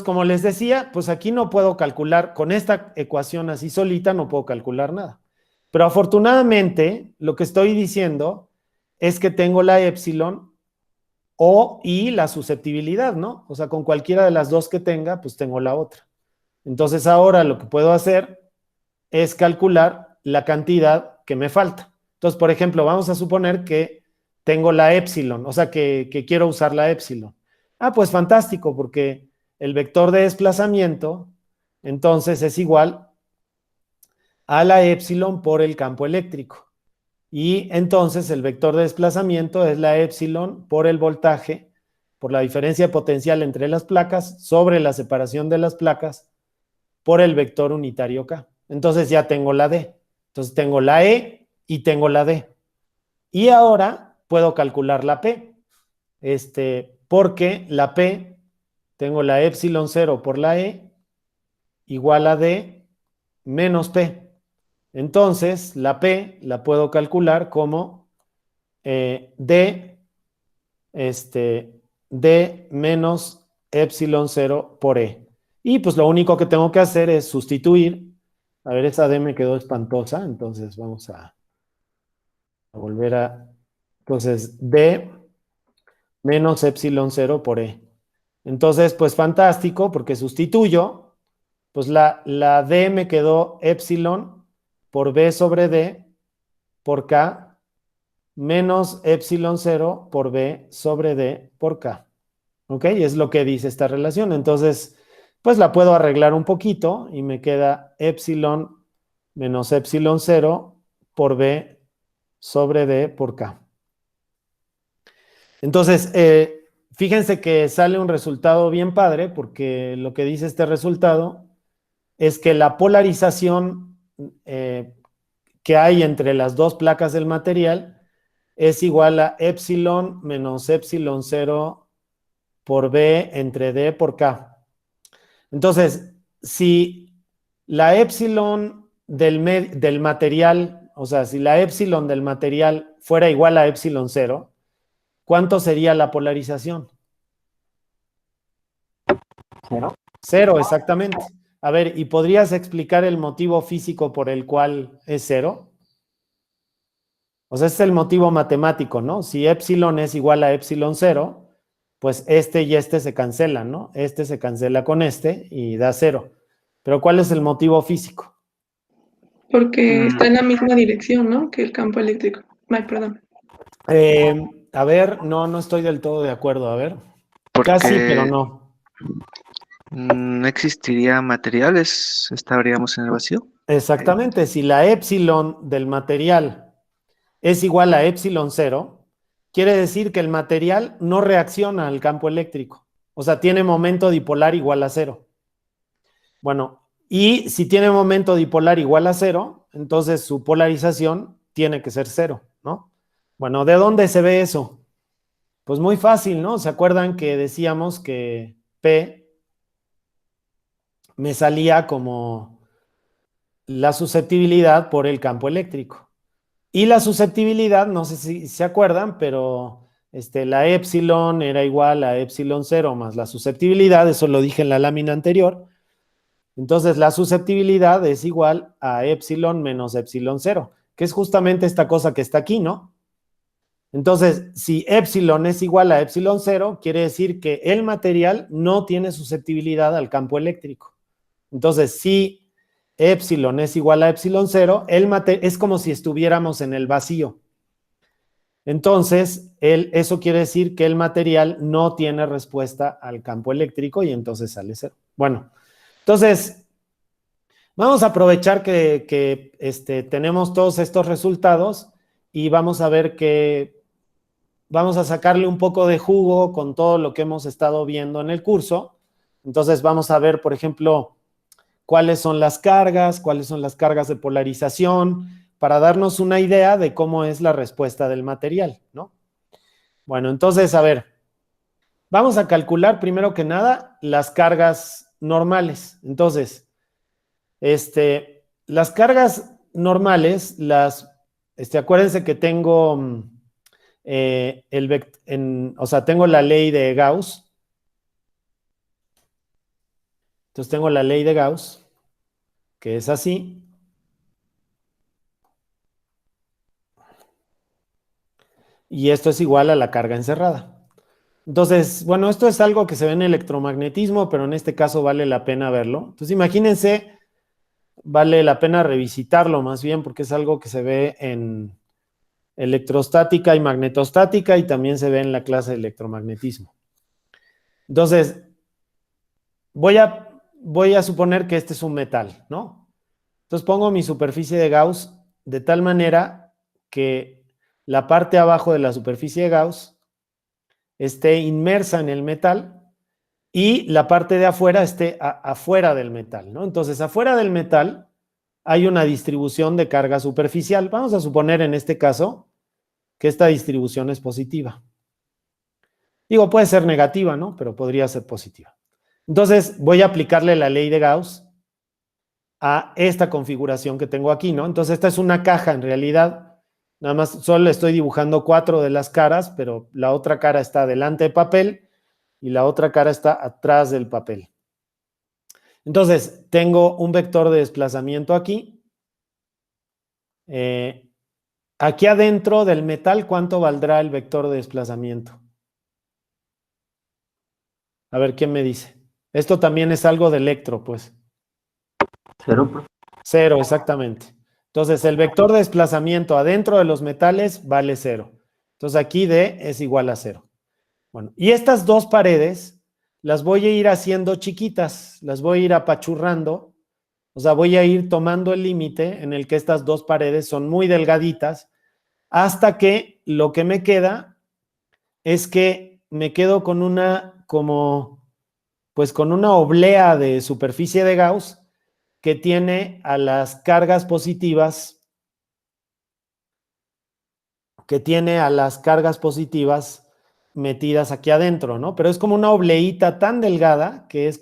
Speaker 1: como les decía, pues aquí no puedo calcular, con esta ecuación así solita no puedo calcular nada. Pero afortunadamente, lo que estoy diciendo es que tengo la épsilon y la susceptibilidad, ¿no? O sea, con cualquiera de las dos que tenga, pues tengo la otra. Entonces ahora lo que puedo hacer es calcular la cantidad que me falta. Entonces, por ejemplo, vamos a suponer que tengo la épsilon, o sea, que quiero usar la épsilon. Pues fantástico, porque el vector de desplazamiento, entonces, es igual a la épsilon por el campo eléctrico. Y entonces el vector de desplazamiento es la épsilon por el voltaje, por la diferencia de potencial entre las placas, sobre la separación de las placas, por el vector unitario K. Entonces ya tengo la D. Entonces tengo la E y tengo la D. Y ahora puedo calcular la P. Porque la P, tengo la épsilon 0 por la E, igual a D menos P. Entonces, la P la puedo calcular como D, D menos épsilon 0 por E. Y pues lo único que tengo que hacer es sustituir. A ver, esa D me quedó espantosa, entonces vamos a volver a... Entonces, D menos épsilon 0 por E. Entonces, pues fantástico, porque sustituyo, pues la D me quedó épsilon por B sobre D por K menos épsilon 0 por B sobre D por K. ¿Ok? Es lo que dice esta relación. Entonces, pues la puedo arreglar un poquito y me queda épsilon menos épsilon 0 por B sobre D por K. Entonces, fíjense que sale un resultado bien padre porque lo que dice este resultado es que la polarización que hay entre las dos placas del material es igual a épsilon menos épsilon 0 por B entre D por K. Entonces, si la épsilon del material, o sea, si la épsilon del material fuera igual a épsilon 0, ¿cuánto sería la polarización?
Speaker 2: 0.
Speaker 1: 0, exactamente. A ver, ¿y podrías explicar el motivo físico por el cual es 0? O sea, es el motivo matemático, ¿no? Si épsilon es igual a épsilon 0, pues este y este se cancelan, ¿no? Este se cancela con este y da 0. Pero ¿cuál es el motivo físico?
Speaker 3: Porque está en la misma dirección, ¿no? Que el campo eléctrico. Ay, perdón.
Speaker 1: A ver, no estoy del todo de acuerdo. A ver. Casi, pero
Speaker 6: Porque
Speaker 1: no.
Speaker 6: no existiría materiales, estaríamos en el vacío.
Speaker 1: Exactamente. Si la épsilon del material es igual a épsilon 0, quiere decir que el material no reacciona al campo eléctrico. O sea, tiene momento dipolar igual a 0. Bueno, y si tiene momento dipolar igual a 0, entonces su polarización tiene que ser 0, ¿no? Bueno, ¿de dónde se ve eso? Pues muy fácil, ¿no? ¿Se acuerdan que decíamos que P me salía como la susceptibilidad por el campo eléctrico. Y la susceptibilidad, no sé si se acuerdan, pero la epsilon era igual a epsilon 0 más la susceptibilidad, eso lo dije en la lámina anterior. Entonces, la susceptibilidad es igual a epsilon menos epsilon 0, que es justamente esta cosa que está aquí, ¿no? Entonces, si epsilon es igual a epsilon 0, quiere decir que el material no tiene susceptibilidad al campo eléctrico. Entonces, si epsilon es igual a epsilon 0, es como si estuviéramos en el vacío. Entonces, eso quiere decir que el material no tiene respuesta al campo eléctrico y entonces sale 0. Bueno, entonces, vamos a aprovechar que tenemos todos estos resultados y vamos a ver que vamos a sacarle un poco de jugo con todo lo que hemos estado viendo en el curso. Entonces, vamos a ver, por ejemplo, cuáles son las cargas de polarización, para darnos una idea de cómo es la respuesta del material, ¿no? Bueno, entonces, a ver, vamos a calcular primero que nada las cargas normales. Entonces, las cargas normales, acuérdense que tengo tengo la ley de Gauss. Entonces tengo la ley de Gauss, que es así. Y esto es igual a la carga encerrada. Entonces, bueno, esto es algo que se ve en electromagnetismo, pero en este caso vale la pena verlo. Entonces, imagínense, vale la pena revisitarlo más bien, porque es algo que se ve en electrostática y magnetostática y también se ve en la clase de electromagnetismo. Entonces, voy a suponer que este es un metal, ¿no? Entonces pongo mi superficie de Gauss de tal manera que la parte abajo de la superficie de Gauss esté inmersa en el metal y la parte de afuera esté afuera del metal, ¿no? Entonces, afuera del metal hay una distribución de carga superficial. Vamos a suponer en este caso que esta distribución es positiva. Digo, puede ser negativa, ¿no? Pero podría ser positiva. Entonces, voy a aplicarle la ley de Gauss a esta configuración que tengo aquí, ¿no? Entonces, esta es una caja en realidad. Nada más, solo le estoy dibujando 4 de las caras, pero la otra cara está delante del papel y la otra cara está atrás del papel. Entonces, tengo un vector de desplazamiento aquí. Aquí adentro del metal, ¿cuánto valdrá el vector de desplazamiento? A ver, ¿quién me dice? Esto también es algo de electro, pues.
Speaker 2: 0, profe.
Speaker 1: 0, exactamente. Entonces, el vector de desplazamiento adentro de los metales vale 0. Entonces, aquí D es igual a 0. Bueno, y estas dos paredes las voy a ir haciendo chiquitas, las voy a ir apachurrando. O sea, voy a ir tomando el límite en el que estas dos paredes son muy delgaditas hasta que lo que me queda es que me quedo con una, con una oblea de superficie de Gauss que tiene a las cargas positivas, metidas aquí adentro, ¿no? Pero es como una obleíta tan delgada que es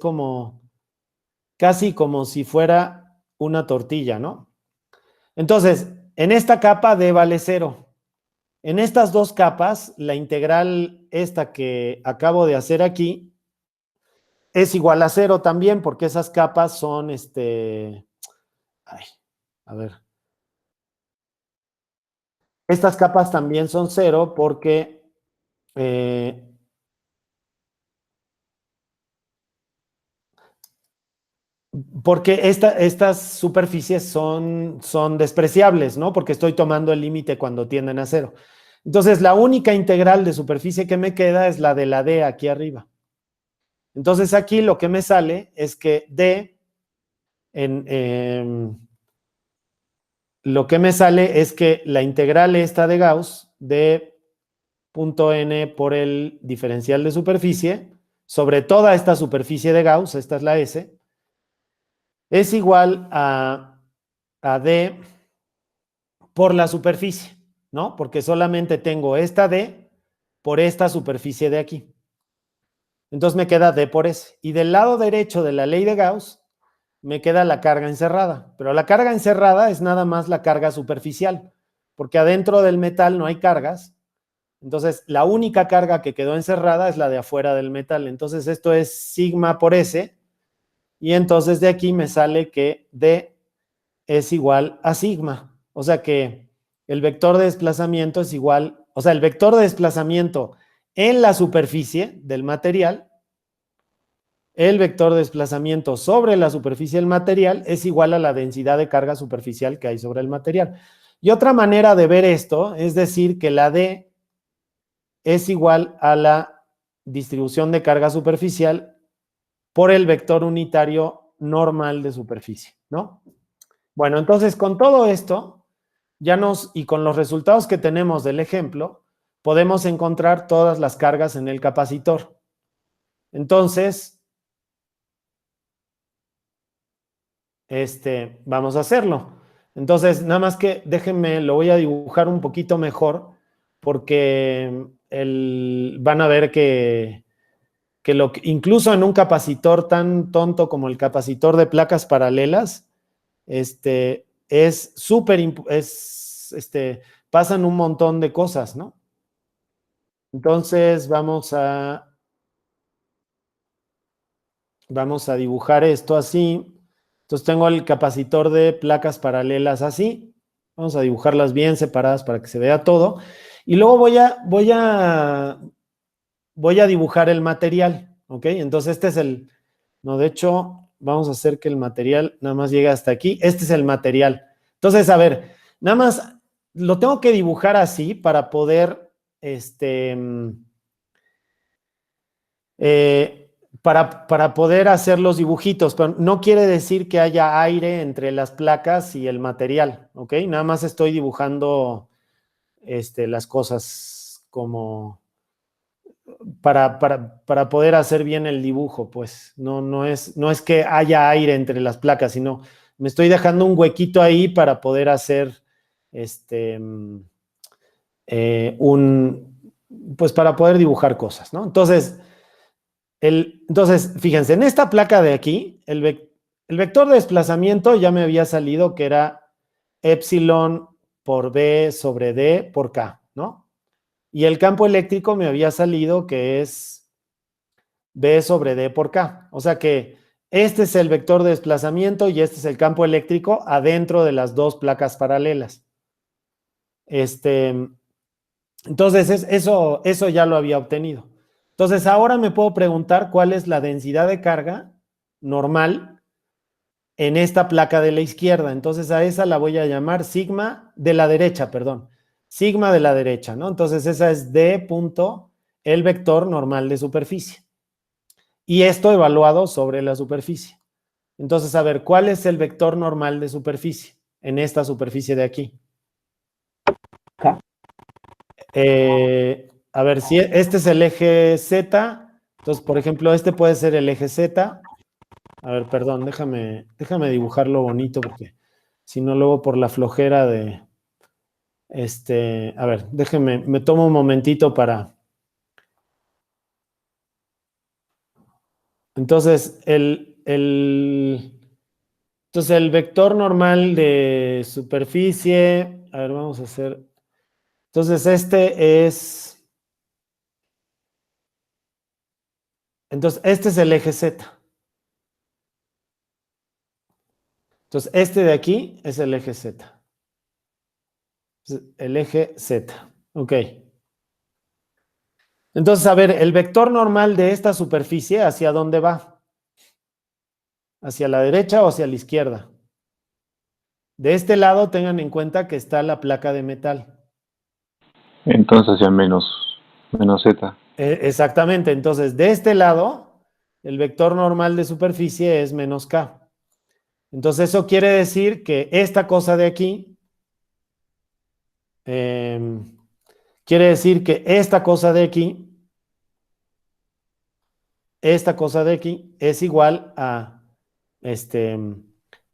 Speaker 1: casi como si fuera una tortilla, ¿no? Entonces, en esta capa D vale 0. En estas dos capas, la integral esta que acabo de hacer aquí es igual a 0 también, porque esas capas son, a ver. Estas capas también son 0 porque estas superficies son despreciables, ¿no? Porque estoy tomando el límite cuando tienden a 0. Entonces, la única integral de superficie que me queda es la de la D aquí arriba. Entonces, aquí lo que me sale es que D, lo que me sale es que la integral esta de Gauss, de punto n por el diferencial de superficie, sobre toda esta superficie de Gauss, esta es la S, es igual a D por la superficie, ¿no? Porque solamente tengo esta D por esta superficie de aquí. Entonces me queda D por S. Y del lado derecho de la ley de Gauss, me queda la carga encerrada. Pero la carga encerrada es nada más la carga superficial, porque adentro del metal no hay cargas. Entonces, la única carga que quedó encerrada es la de afuera del metal. Entonces, esto es sigma por S. Y entonces de aquí me sale que D es igual a sigma. O sea que el vector de desplazamiento es igual, o sea, el vector de desplazamiento en la superficie del material, el vector de desplazamiento sobre la superficie del material es igual a la densidad de carga superficial que hay sobre el material. Y otra manera de ver esto es decir que la D es igual a la distribución de carga superficial por el vector unitario normal de superficie, ¿no? Bueno, entonces con todo esto, y con los resultados que tenemos del ejemplo, podemos encontrar todas las cargas en el capacitor. Entonces, vamos a hacerlo. Entonces, nada más que déjenme, lo voy a dibujar un poquito mejor, porque van a ver que incluso en un capacitor tan tonto como el capacitor de placas paralelas, es súper, pasan un montón de cosas, ¿no? Entonces vamos a dibujar esto así. Entonces tengo el capacitor de placas paralelas así. Vamos a dibujarlas bien separadas para que se vea todo. Y luego voy a dibujar el material, ¿ok? Entonces este es no, de hecho, vamos a hacer que el material nada más llegue hasta aquí. Este es el material. Entonces, a ver, nada más lo tengo que dibujar así para poder, para poder hacer los dibujitos, pero no quiere decir que haya aire entre las placas y el material, ¿ok? Nada más estoy dibujando las cosas como para poder hacer bien el dibujo, pues no es que haya aire entre las placas, sino me estoy dejando un huequito ahí para poder hacer pues para poder dibujar cosas, ¿no? Entonces, fíjense, en esta placa de aquí, el vector de desplazamiento ya me había salido que era epsilon por B sobre D por K, ¿no? Y el campo eléctrico me había salido que es B sobre D por K. O sea que este es el vector de desplazamiento y este es el campo eléctrico adentro de las dos placas paralelas. Entonces, eso ya lo había obtenido. Entonces, ahora me puedo preguntar cuál es la densidad de carga normal en esta placa de la izquierda. Entonces, a esa la voy a llamar sigma de la derecha, perdón. Sigma de la derecha, ¿no? Entonces, esa es D punto el vector normal de superficie. Y esto evaluado sobre la superficie. Entonces, a ver, ¿cuál es el vector normal de superficie en esta superficie de aquí? A ver, si este es el eje Z, entonces, por ejemplo, este puede ser el eje Z. A ver, perdón, déjame dibujarlo bonito porque si no, luego por la flojera de... a ver, déjenme, me tomo un momentito para... Entonces, entonces, el vector normal de superficie, a ver, vamos a hacer... Entonces, entonces, este es el eje Z. Entonces, este de aquí es el eje Z. El eje Z. Ok. Entonces, a ver, el vector normal de esta superficie, ¿hacia dónde va? ¿Hacia la derecha o hacia la izquierda? De este lado, tengan en cuenta que está la placa de metal.
Speaker 7: Entonces ya menos Z.
Speaker 1: Exactamente. Entonces, de este lado, el vector normal de superficie es menos K. Entonces, eso quiere decir que esta cosa de aquí, quiere decir que esta cosa de aquí es igual a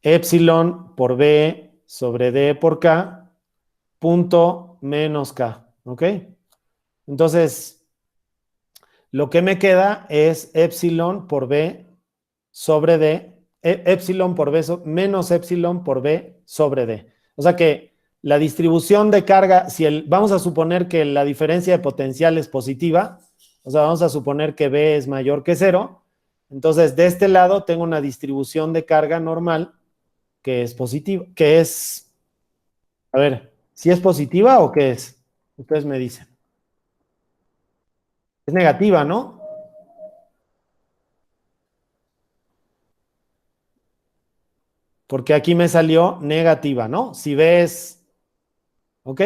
Speaker 1: epsilon por B sobre D por K punto menos K, ¿ok? Entonces, lo que me queda es epsilon por B sobre D epsilon por B menos epsilon por B sobre D. O sea que la distribución de carga, vamos a suponer que la diferencia de potencial es positiva, o sea, vamos a suponer que B es mayor que 0, entonces de este lado tengo una distribución de carga normal que es positiva, que es, a ver, ¿si es positiva o qué es? Ustedes me dicen. Es negativa, ¿no? Porque aquí me salió negativa, ¿no? Si ves, ¿ok?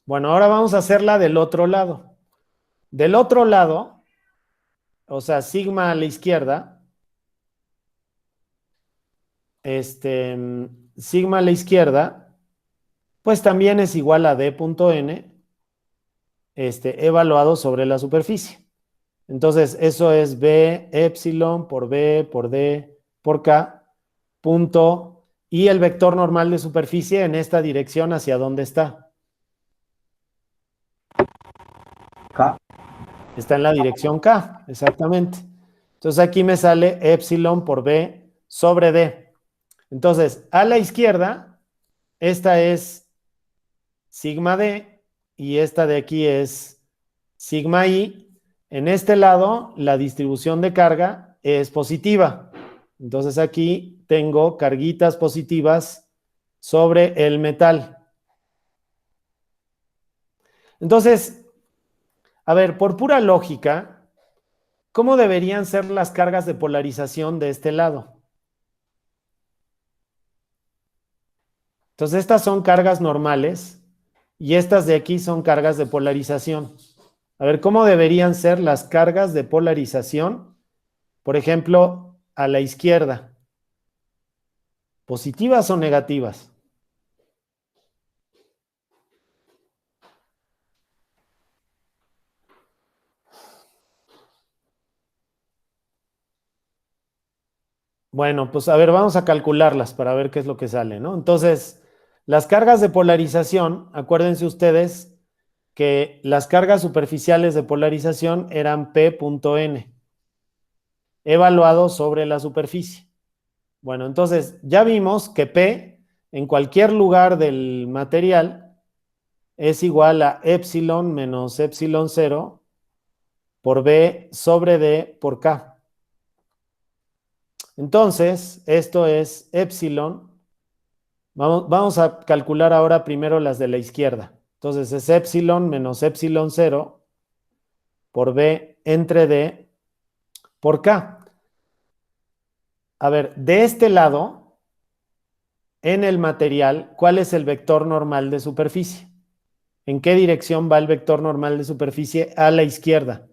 Speaker 1: Bueno, ahora vamos a hacerla del otro lado. Del otro lado, o sea, sigma a la izquierda, sigma a la izquierda, pues también es igual a d.n, evaluado sobre la superficie. Entonces, eso es B epsilon por B por D por K, punto, y el vector normal de superficie en esta dirección, ¿hacia dónde está?
Speaker 2: K.
Speaker 1: Está en la dirección K, exactamente. Entonces, aquí me sale epsilon por B sobre D. Entonces, a la izquierda, esta es sigma D y esta de aquí es sigma I. En este lado, la distribución de carga es positiva. Entonces aquí tengo carguitas positivas sobre el metal. Entonces, a ver, por pura lógica, ¿cómo deberían ser las cargas de polarización de este lado? Entonces, estas son cargas normales y estas de aquí son cargas de polarización. A ver, ¿cómo deberían ser las cargas de polarización? Por ejemplo, a la izquierda. ¿Positivas o negativas? Bueno, pues a ver, vamos a calcularlas para ver qué es lo que sale, ¿no? Entonces, las cargas de polarización, acuérdense ustedes que las cargas superficiales de polarización eran P.n, evaluado sobre la superficie. Bueno, entonces ya vimos que P en cualquier lugar del material es igual a epsilon menos epsilon 0 por B sobre D por K. Entonces, esto es epsilon. Vamos a calcular ahora primero las de la izquierda. Entonces, es epsilon menos epsilon 0 por B entre D por K. A ver, de este lado, en el material, ¿cuál es el vector normal de superficie? ¿En qué dirección va el vector normal de superficie? A la izquierda.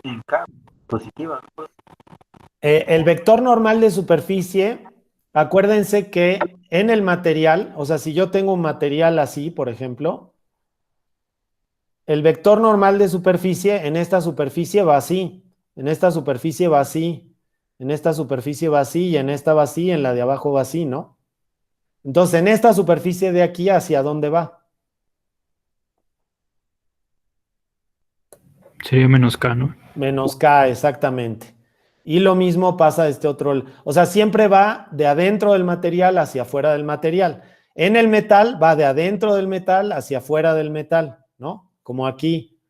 Speaker 2: En K, positiva.
Speaker 1: El vector normal de superficie, acuérdense que en el material, o sea, si yo tengo un material así, por ejemplo, el vector normal de superficie en esta superficie va así, en esta superficie va así, en esta superficie va así y en esta va así, en la de abajo va así, ¿no? Entonces, en esta superficie de aquí, ¿hacia dónde va?
Speaker 8: Sería menos K, ¿no?
Speaker 1: Menos K, exactamente. Y lo mismo pasa de este otro, o sea, siempre va de adentro del material hacia afuera del material. En el metal va de adentro del metal hacia afuera del metal, ¿no? Como aquí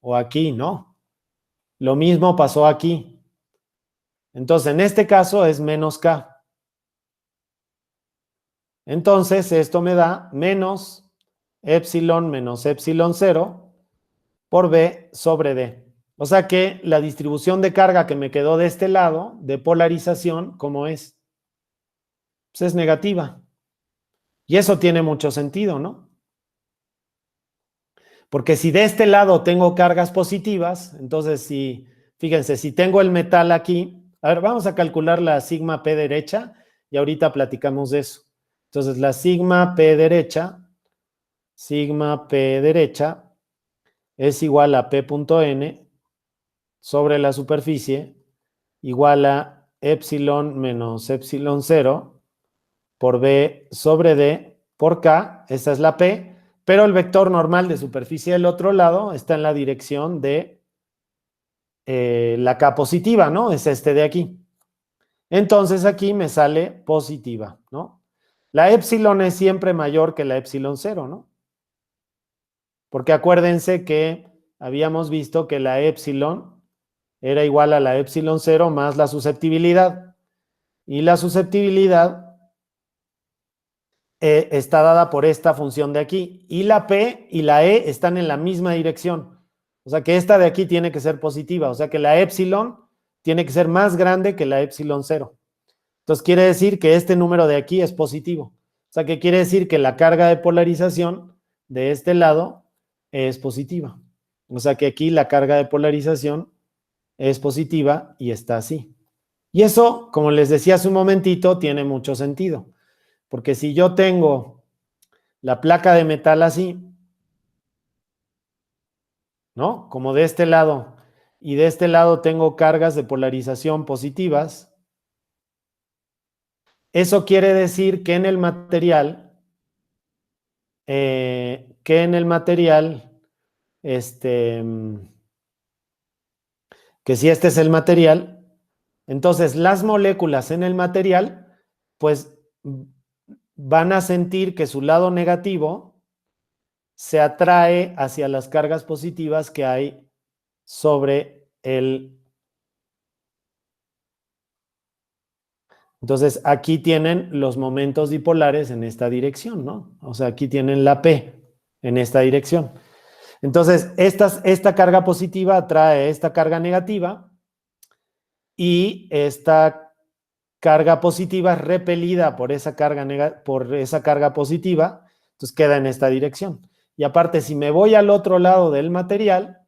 Speaker 1: o aquí, ¿no? Lo mismo pasó aquí. Entonces, en este caso es menos K. Entonces, esto me da menos epsilon menos epsilon 0 por B sobre D. O sea que la distribución de carga que me quedó de este lado, de polarización, ¿cómo es? Pues es negativa. Y eso tiene mucho sentido, ¿no? Porque si de este lado tengo cargas positivas, entonces fíjense, si tengo el metal aquí, a ver, vamos a calcular la sigma P derecha y ahorita platicamos de eso. Entonces la sigma P derecha es igual a P.n sobre la superficie igual a epsilon menos epsilon 0 por B sobre D por K, esa es la P, pero el vector normal de superficie del otro lado está en la dirección de la K positiva, ¿no? Es este de aquí. Entonces aquí me sale positiva, ¿no? La épsilon es siempre mayor que la épsilon 0, ¿no? Porque acuérdense que habíamos visto que la épsilon era igual a la épsilon 0 más la susceptibilidad. Y la susceptibilidad está dada por esta función de aquí. Y la P y la E están en la misma dirección. O sea que esta de aquí tiene que ser positiva. O sea que la épsilon tiene que ser más grande que la épsilon 0. Entonces quiere decir que este número de aquí es positivo. O sea que quiere decir que la carga de polarización de este lado es positiva. O sea que aquí la carga de polarización es positiva y está así. Y eso, como les decía hace un momentito, tiene mucho sentido. Porque si yo tengo la placa de metal así, ¿no? Como de este lado, y de este lado tengo cargas de polarización positivas, eso quiere decir que en el material, que si este es el material, entonces las moléculas en el material, pues van a sentir que su lado negativo se atrae hacia las cargas positivas que hay sobre el... Entonces, aquí tienen los momentos dipolares en esta dirección, ¿no? O sea, aquí tienen la P en esta dirección. Entonces, esta carga positiva atrae esta carga negativa y esta carga positiva es repelida por esa carga positiva, entonces queda en esta dirección. Y aparte, si me voy al otro lado del material,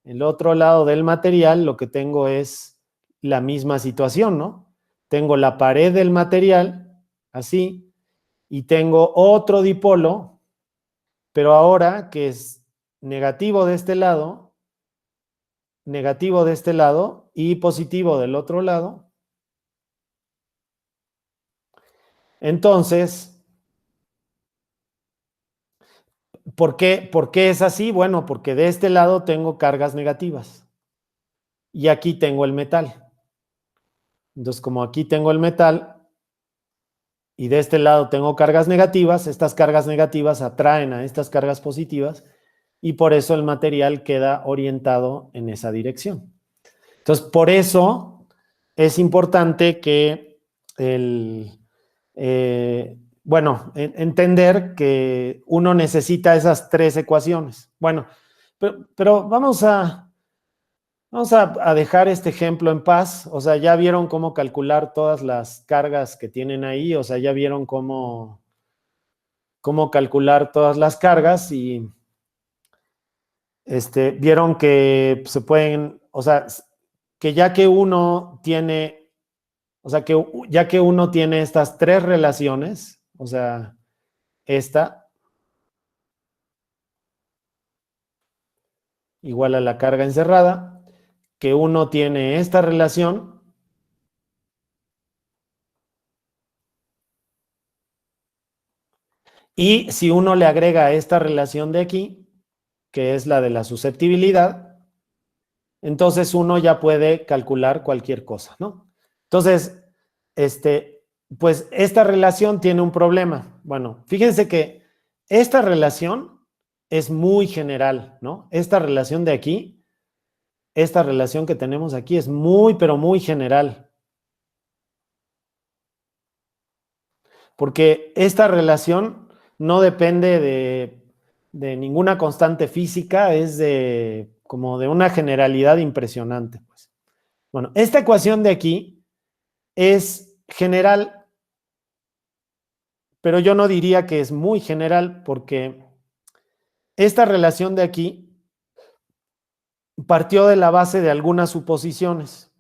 Speaker 1: el otro lado del material lo que tengo es la misma situación, ¿no? Tengo la pared del material, así, y tengo otro dipolo, pero ahora que es negativo de este lado y positivo del otro lado. Entonces, ¿por qué es así? Bueno, porque de este lado tengo cargas negativas y aquí tengo el metal. Entonces, como aquí tengo el metal y de este lado tengo cargas negativas, estas cargas negativas atraen a estas cargas positivas y por eso el material queda orientado en esa dirección. Entonces, por eso es importante que entender que uno necesita esas tres ecuaciones. Bueno, pero vamos a dejar este ejemplo en paz. O sea, ya vieron cómo calcular todas las cargas que tienen ahí. O sea, ya vieron cómo calcular todas las cargas y vieron que se pueden, o sea, que ya que uno tiene, estas tres relaciones, o sea, esta igual a la carga encerrada, que uno tiene esta relación y si uno le agrega esta relación de aquí, que es la de la susceptibilidad, entonces uno ya puede calcular cualquier cosa, ¿no? Entonces, pues esta relación tiene un problema. Bueno, fíjense que esta relación es muy general, ¿no? Esta relación de aquí, esta relación que tenemos aquí es muy, pero muy general. Porque esta relación no depende de ninguna constante física, es como de una generalidad impresionante, pues. Bueno, esta ecuación de aquí es general, pero yo no diría que es muy general porque esta relación de aquí partió de la base de algunas suposiciones.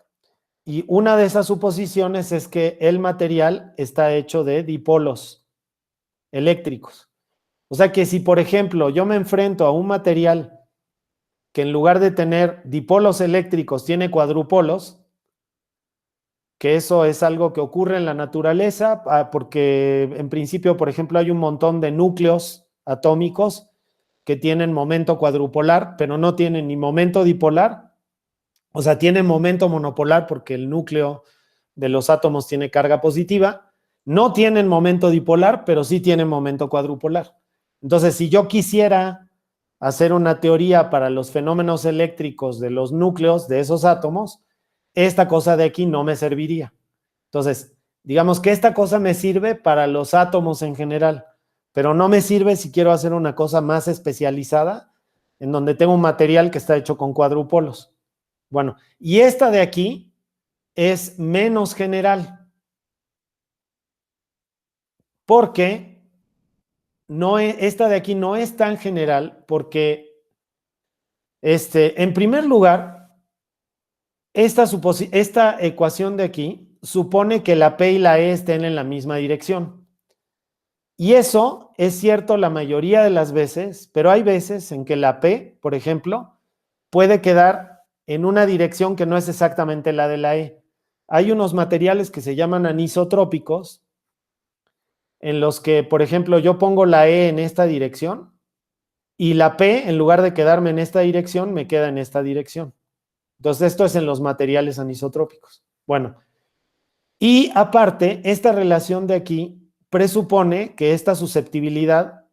Speaker 1: Y una de esas suposiciones es que el material está hecho de dipolos eléctricos. O sea que si, por ejemplo, yo me enfrento a un material que en lugar de tener dipolos eléctricos tiene cuadrupolos, que eso es algo que ocurre en la naturaleza, porque en principio, por ejemplo, hay un montón de núcleos atómicos que tienen momento cuadrupolar, pero no tienen ni momento dipolar o sea, tiene momento monopolar porque el núcleo de los átomos tiene carga positiva. No tienen momento dipolar, pero sí tienen momento cuadrupolar. Entonces, si yo quisiera hacer una teoría para los fenómenos eléctricos de los núcleos de esos átomos, esta cosa de aquí no me serviría. Entonces, digamos que esta cosa me sirve para los átomos en general, pero no me sirve si quiero hacer una cosa más especializada, en donde tengo un material que está hecho con cuadrupolos. Bueno, y esta de aquí es menos general, porque esta de aquí no es tan general, porque en primer lugar, esta ecuación de aquí supone que la P y la E estén en la misma dirección. Y eso es cierto la mayoría de las veces, pero hay veces en que la P, por ejemplo, puede quedar en una dirección que no es exactamente la de la E. Hay unos materiales que se llaman anisotrópicos, en los que, por ejemplo, yo pongo la E en esta dirección y la P, en lugar de quedarme en esta dirección, me queda en esta dirección. Entonces, esto es en los materiales anisotrópicos. Bueno, y aparte, esta relación de aquí presupone que esta susceptibilidad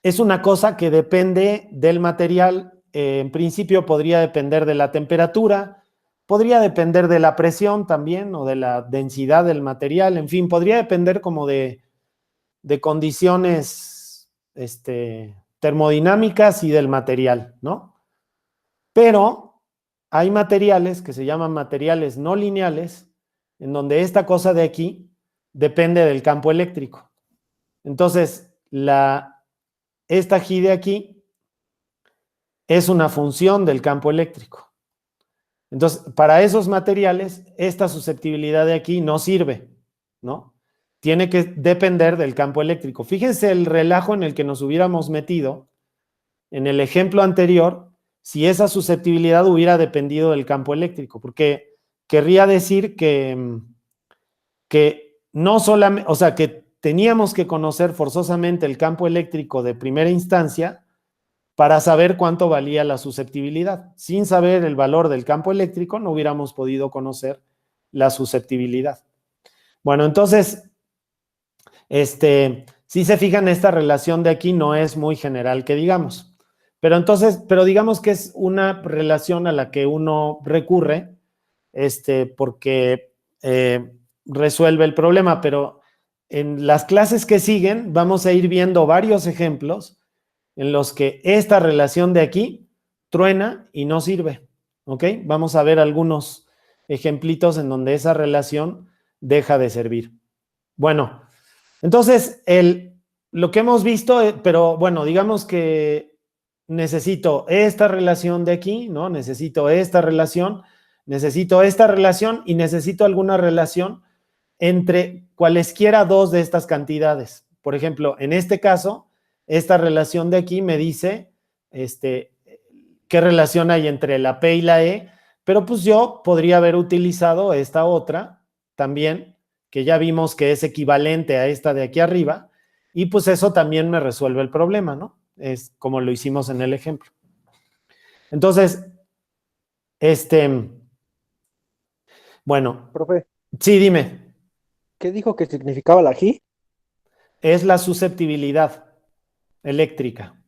Speaker 1: es una cosa que depende del material. En principio podría depender de la temperatura, podría depender de la presión también o de la densidad del material, en fin, podría depender como de condiciones termodinámicas y del material, ¿no? Pero hay materiales que se llaman materiales no lineales, en donde esta cosa de aquí depende del campo eléctrico. Entonces, esta G de aquí es una función del campo eléctrico. Entonces, para esos materiales, esta susceptibilidad de aquí no sirve, ¿no? Tiene que depender del campo eléctrico. Fíjense el relajo en el que nos hubiéramos metido en el ejemplo anterior si esa susceptibilidad hubiera dependido del campo eléctrico, porque querría decir que no solamente, o sea, que teníamos que conocer forzosamente el campo eléctrico de primera instancia para saber cuánto valía la susceptibilidad. Sin saber el valor del campo eléctrico, no hubiéramos podido conocer la susceptibilidad. Bueno, entonces, si se fijan, esta relación de aquí no es muy general, que digamos. Pero digamos que es una relación a la que uno recurre, porque resuelve el problema, pero en las clases que siguen vamos a ir viendo varios ejemplos en los que esta relación de aquí truena y no sirve, ¿ok? Vamos a ver algunos ejemplitos en donde esa relación deja de servir. Bueno, entonces, lo que hemos visto, pero bueno, digamos que necesito esta relación de aquí, ¿no? Necesito esta relación y necesito alguna relación entre cualesquiera dos de estas cantidades. Por ejemplo, en este caso, esta relación de aquí me dice qué relación hay entre la P y la E, pero pues yo podría haber utilizado esta otra también, que ya vimos que es equivalente a esta de aquí arriba, y pues eso también me resuelve el problema, ¿no? Es como lo hicimos en el ejemplo. Entonces, bueno.
Speaker 4: Profe,
Speaker 1: Sí, dime.
Speaker 4: ¿qué dijo que significaba la G?
Speaker 1: Es la susceptibilidad eléctrica.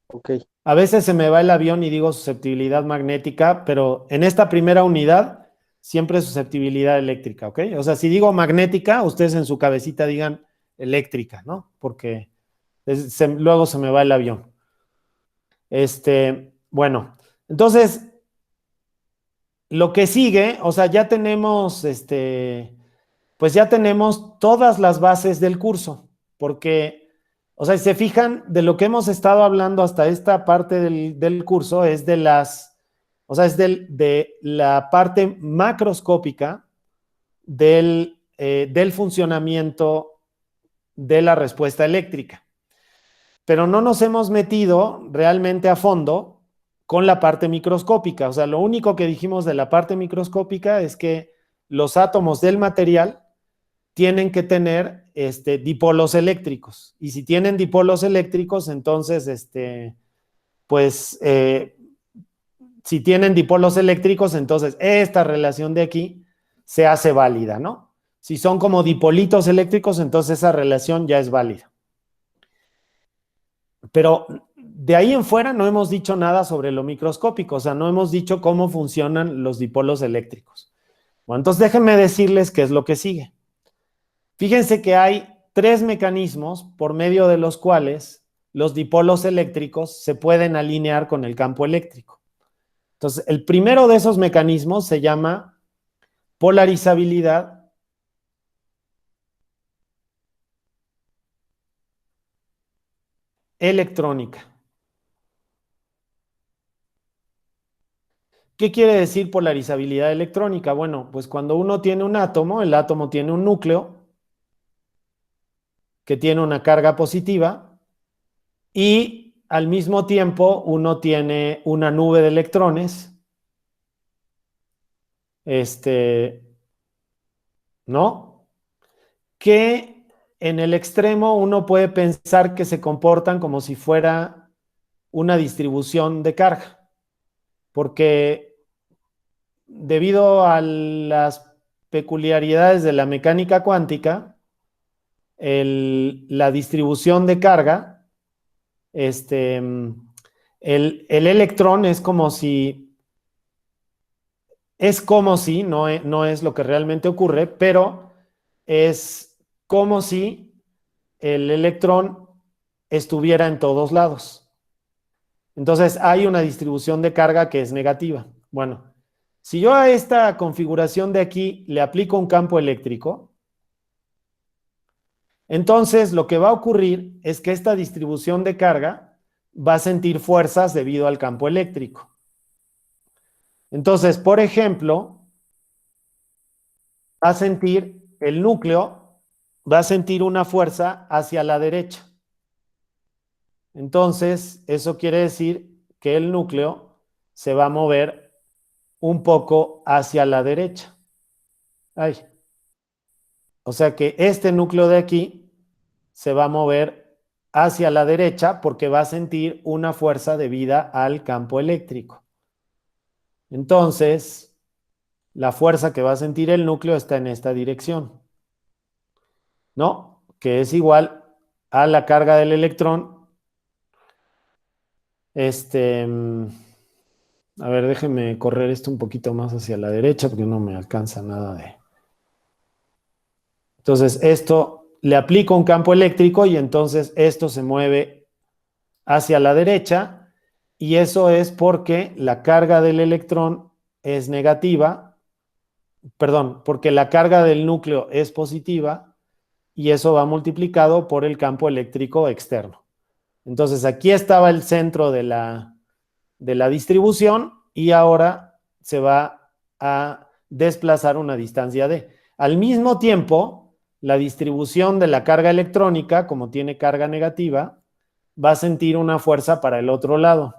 Speaker 4: Ok.
Speaker 1: A veces se me va el avión y digo susceptibilidad magnética, pero en esta primera unidad siempre es susceptibilidad eléctrica, ¿ok? O sea, si digo magnética, ustedes en su cabecita digan eléctrica, ¿no? Porque luego se me va el avión. Bueno, entonces, lo que sigue, o sea, ya tenemos, pues ya tenemos todas las bases del curso, porque, o sea, si se fijan, de lo que hemos estado hablando hasta esta parte del curso es de la parte macroscópica del funcionamiento de la respuesta eléctrica. Pero no nos hemos metido realmente a fondo con la parte microscópica. O sea, lo único que dijimos de la parte microscópica es que los átomos del material tienen que tener dipolos eléctricos. Y si tienen dipolos eléctricos, entonces, pues si tienen dipolos eléctricos, entonces esta relación de aquí se hace válida, ¿no? Si son como dipolitos eléctricos, entonces esa relación ya es válida. Pero de ahí en fuera no hemos dicho nada sobre lo microscópico, o sea, no hemos dicho cómo funcionan los dipolos eléctricos. Bueno, entonces déjenme decirles qué es lo que sigue. Fíjense que hay 3 mecanismos por medio de los cuales los dipolos eléctricos se pueden alinear con el campo eléctrico. Entonces, el primero de esos mecanismos se llama polarizabilidad electrónica. ¿Qué quiere decir polarizabilidad electrónica? Bueno, pues cuando uno tiene un átomo, el átomo tiene un núcleo que tiene una carga positiva y al mismo tiempo uno tiene una nube de electrones, ¿no? Que en el extremo uno puede pensar que se comportan como si fuera una distribución de carga, porque debido a las peculiaridades de la mecánica cuántica, la distribución de carga, el electrón es como si, no es lo que realmente ocurre, pero es como si el electrón estuviera en todos lados. Entonces hay una distribución de carga que es negativa. Bueno, si yo a esta configuración de aquí le aplico un campo eléctrico, entonces lo que va a ocurrir es que esta distribución de carga va a sentir fuerzas debido al campo eléctrico. Entonces, por ejemplo, va a sentir el núcleo, va a sentir una fuerza hacia la derecha. Entonces, eso quiere decir que el núcleo se va a mover un poco hacia la derecha. Ay. O sea que este núcleo de aquí se va a mover hacia la derecha porque va a sentir una fuerza debida al campo eléctrico. Entonces, la fuerza que va a sentir el núcleo está en esta dirección, ¿no? Que es igual a la carga del electrón. A ver, déjenme correr esto un poquito más hacia la derecha porque no me alcanza nada de... Entonces, esto le aplico un campo eléctrico y entonces esto se mueve hacia la derecha y eso es porque la carga del electrón es negativa, perdón, porque la carga del núcleo es positiva y eso va multiplicado por el campo eléctrico externo. Entonces, aquí estaba el centro de la distribución y ahora se va a desplazar una distancia d. Al mismo tiempo, la distribución de la carga electrónica, como tiene carga negativa, va a sentir una fuerza para el otro lado.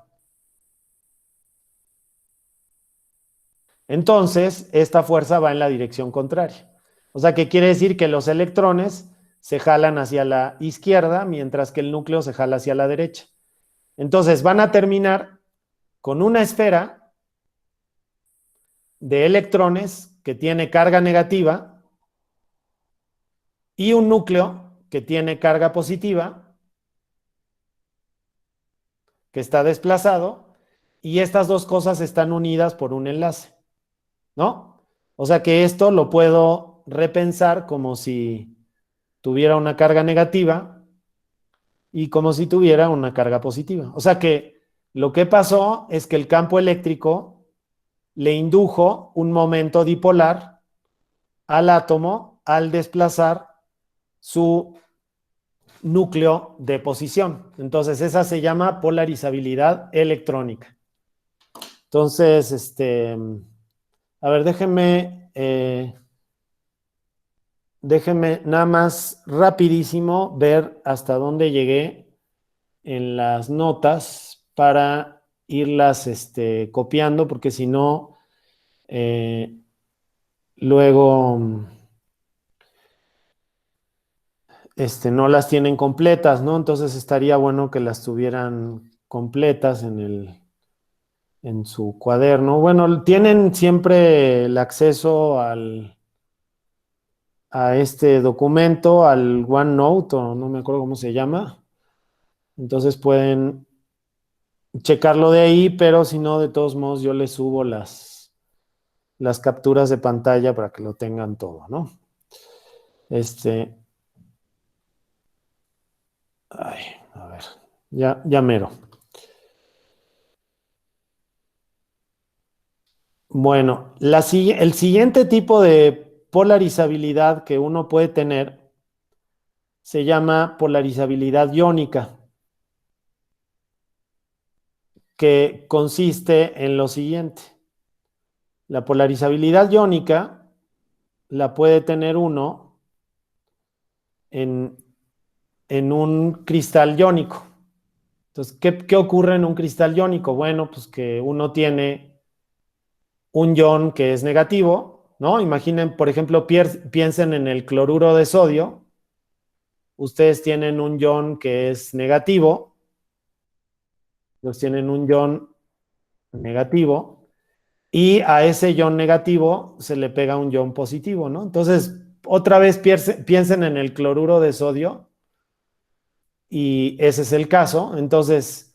Speaker 1: Entonces, esta fuerza va en la dirección contraria. O sea, que quiere decir que los electrones se jalan hacia la izquierda, mientras que el núcleo se jala hacia la derecha. Entonces, van a terminar con una esfera de electrones que tiene carga negativa y un núcleo que tiene carga positiva, que está desplazado, y estas dos cosas están unidas por un enlace, ¿no? O sea que esto lo puedo repensar como si tuviera una carga negativa y como si tuviera una carga positiva. O sea que lo que pasó es que el campo eléctrico le indujo un momento dipolar al átomo al desplazar su núcleo de posición. Entonces, esa se llama polarizabilidad electrónica. Entonces, a ver, déjenme nada más rapidísimo ver hasta dónde llegué en las notas para irlas copiando, porque si no, luego no las tienen completas, ¿no? Entonces estaría bueno que las tuvieran completas en en su cuaderno. Bueno, tienen siempre el acceso a este documento, al OneNote, o no me acuerdo cómo se llama. Entonces pueden checarlo de ahí, pero si no, de todos modos, yo les subo las capturas de pantalla para que lo tengan todo, ¿no? Ay, a ver, ya mero. Bueno, el siguiente tipo de polarizabilidad que uno puede tener se llama polarizabilidad iónica, que consiste en lo siguiente. La polarizabilidad iónica la puede tener uno en un cristal iónico. Entonces, ¿qué ocurre en un cristal iónico? Bueno, pues que uno tiene un ion que es negativo, ¿no? Imaginen, por ejemplo, piensen en el cloruro de sodio. Ustedes tienen un ion que es negativo. Los tienen un ion negativo. Y a ese ion negativo se le pega un ion positivo, ¿no? Entonces, otra vez piensen en el cloruro de sodio. Y ese es el caso. Entonces,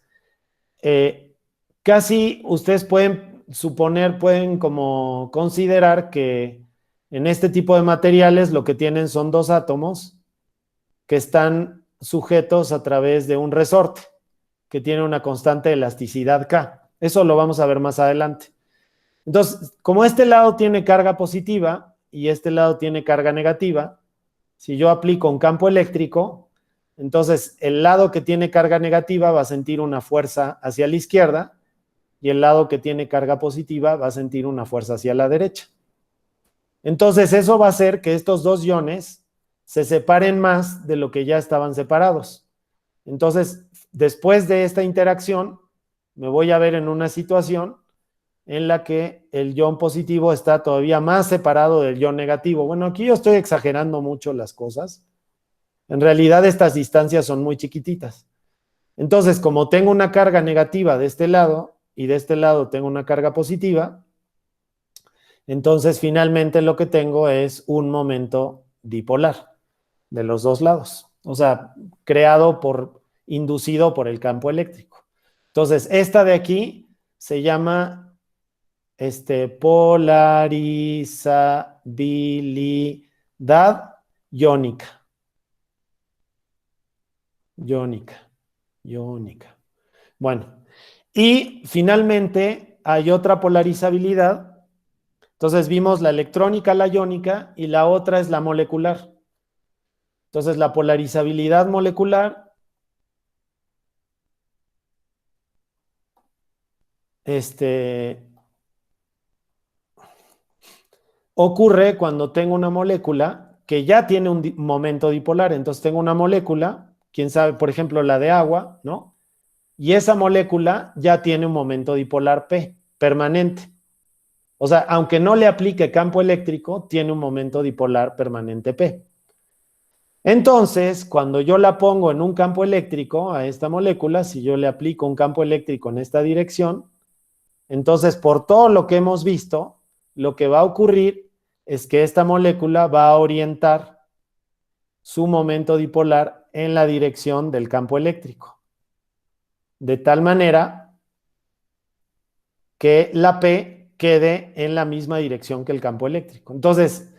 Speaker 1: casi ustedes pueden suponer, pueden como considerar que en este tipo de materiales lo que tienen son dos átomos que están sujetos a través de un resorte que tiene una constante elasticidad K. Eso lo vamos a ver más adelante. Entonces, como este lado tiene carga positiva y este lado tiene carga negativa, si yo aplico un campo eléctrico, entonces el lado que tiene carga negativa va a sentir una fuerza hacia la izquierda y el lado que tiene carga positiva va a sentir una fuerza hacia la derecha. Entonces eso va a hacer que estos dos iones se separen más de lo que ya estaban separados. Entonces, después de esta interacción, me voy a ver en una situación en la que el ion positivo está todavía más separado del ion negativo. Bueno, aquí yo estoy exagerando mucho las cosas. En realidad estas distancias son muy chiquititas. Entonces, como tengo una carga negativa de este lado y de este lado tengo una carga positiva, entonces finalmente lo que tengo es un momento dipolar de los dos lados. O sea, inducido por el campo eléctrico. Entonces, esta de aquí se llama polarizabilidad iónica. Iónica. Bueno, y finalmente hay otra polarizabilidad. Entonces vimos la electrónica, la iónica, y la otra es la molecular. Entonces la polarizabilidad molecular ocurre cuando tengo una molécula que ya tiene un momento dipolar. Entonces tengo una molécula, quién sabe, por ejemplo, la de agua, ¿no? Y esa molécula ya tiene un momento dipolar P, permanente. O sea, aunque no le aplique campo eléctrico, tiene un momento dipolar permanente P. Entonces, cuando yo la pongo en un campo eléctrico a esta molécula, si yo le aplico un campo eléctrico en esta dirección, entonces por todo lo que hemos visto, lo que va a ocurrir es que esta molécula va a orientar su momento dipolar en la dirección del campo eléctrico. De tal manera que la P quede en la misma dirección que el campo eléctrico. Entonces,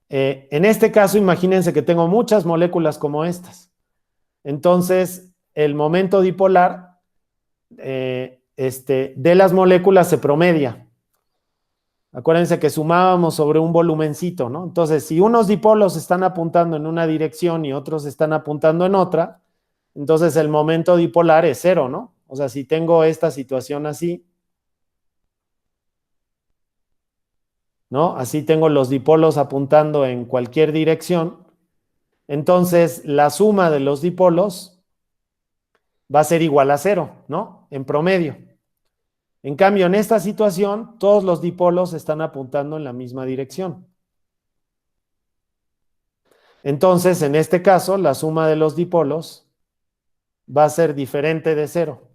Speaker 1: en este caso, imagínense que tengo muchas moléculas como estas. Entonces, el momento dipolar de las moléculas se promedia. Acuérdense que sumábamos sobre un volumencito, ¿no? Entonces, si unos dipolos están apuntando en una dirección y otros están apuntando en otra, entonces el momento dipolar es cero, ¿no? O sea, si tengo esta situación así, ¿no? Así tengo los dipolos apuntando en cualquier dirección, entonces la suma de los dipolos va a ser igual a cero, ¿no? En promedio. En cambio, en esta situación, todos los dipolos están apuntando en la misma dirección. Entonces, en este caso, la suma de los dipolos va a ser diferente de cero.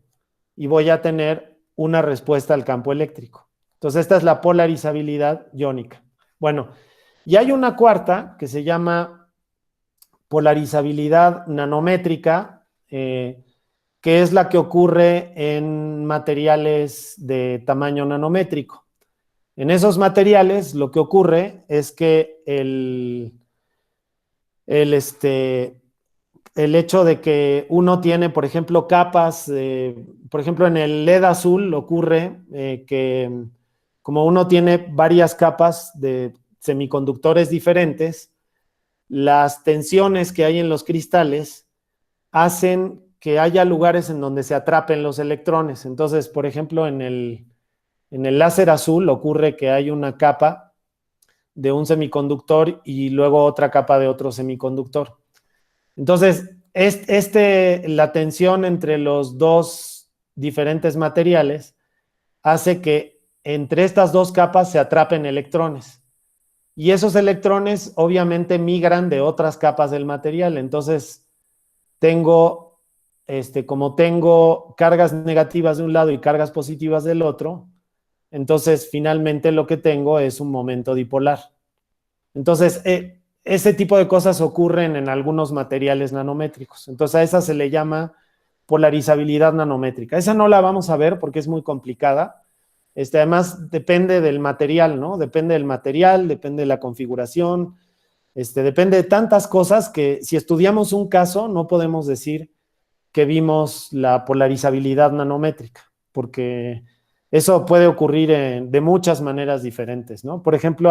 Speaker 1: Y voy a tener una respuesta al campo eléctrico. Entonces, esta es la polarizabilidad iónica. Bueno, y hay una cuarta que se llama polarizabilidad nanométrica, que es la que ocurre en materiales de tamaño nanométrico. En esos materiales lo que ocurre es que el hecho de que uno tiene, por ejemplo, capas, por ejemplo, en el LED azul ocurre que como uno tiene varias capas de semiconductores diferentes, las tensiones que hay en los cristales hacen que haya lugares en donde se atrapen los electrones. Entonces, por ejemplo, en el láser azul ocurre que hay una capa de un semiconductor y luego otra capa de otro semiconductor. Entonces, la tensión entre los dos diferentes materiales hace que entre estas dos capas se atrapen electrones. Y esos electrones obviamente migran de otras capas del material. Entonces, como tengo cargas negativas de un lado y cargas positivas del otro, entonces finalmente lo que tengo es un momento dipolar. Entonces, ese tipo de cosas ocurren en algunos materiales nanométricos. Entonces, a esa se le llama polarizabilidad nanométrica. Esa no la vamos a ver porque es muy complicada. Además, depende del material, ¿no? Depende del material, depende de la configuración, depende de tantas cosas que si estudiamos un caso no podemos decir que vimos la polarizabilidad nanométrica, porque eso puede ocurrir de muchas maneras diferentes, ¿no? Por ejemplo,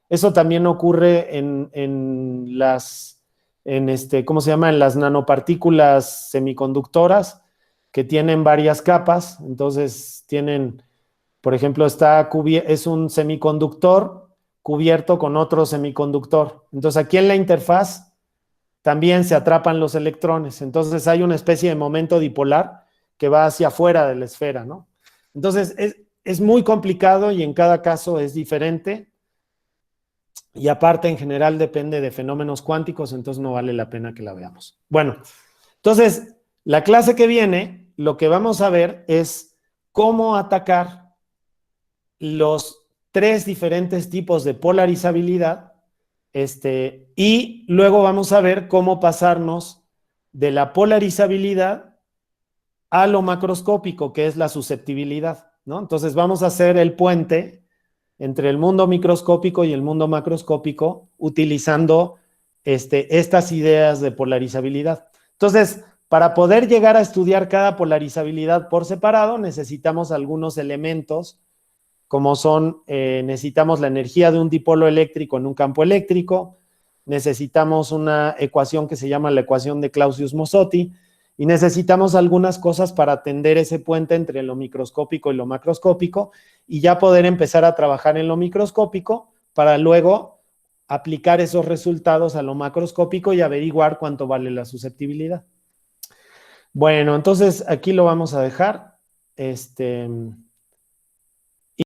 Speaker 1: eso también ocurre en las nanopartículas semiconductoras que tienen varias capas. Entonces por ejemplo, es un semiconductor cubierto con otro semiconductor. Entonces, aquí en la interfaz también se atrapan los electrones. Entonces, hay una especie de momento dipolar que va hacia afuera de la esfera, ¿no? Entonces, es muy complicado y en cada caso es diferente. Y aparte, en general, depende de fenómenos cuánticos, entonces no vale la pena que la veamos. Bueno, entonces, la clase que viene, lo que vamos a ver es cómo atacar los 3 diferentes tipos de polarizabilidad, y luego vamos a ver cómo pasarnos de la polarizabilidad a lo macroscópico, que es la susceptibilidad, ¿no? Entonces, vamos a hacer el puente entre el mundo microscópico y el mundo macroscópico utilizando estas ideas de polarizabilidad. Entonces, para poder llegar a estudiar cada polarizabilidad por separado, necesitamos algunos elementos, como necesitamos la energía de un dipolo eléctrico en un campo eléctrico, necesitamos una ecuación que se llama la ecuación de Clausius-Mozotti, y necesitamos algunas cosas para tender ese puente entre lo microscópico y lo macroscópico, y ya poder empezar a trabajar en lo microscópico para luego aplicar esos resultados a lo macroscópico y averiguar cuánto vale la susceptibilidad. Bueno, entonces aquí lo vamos a dejar.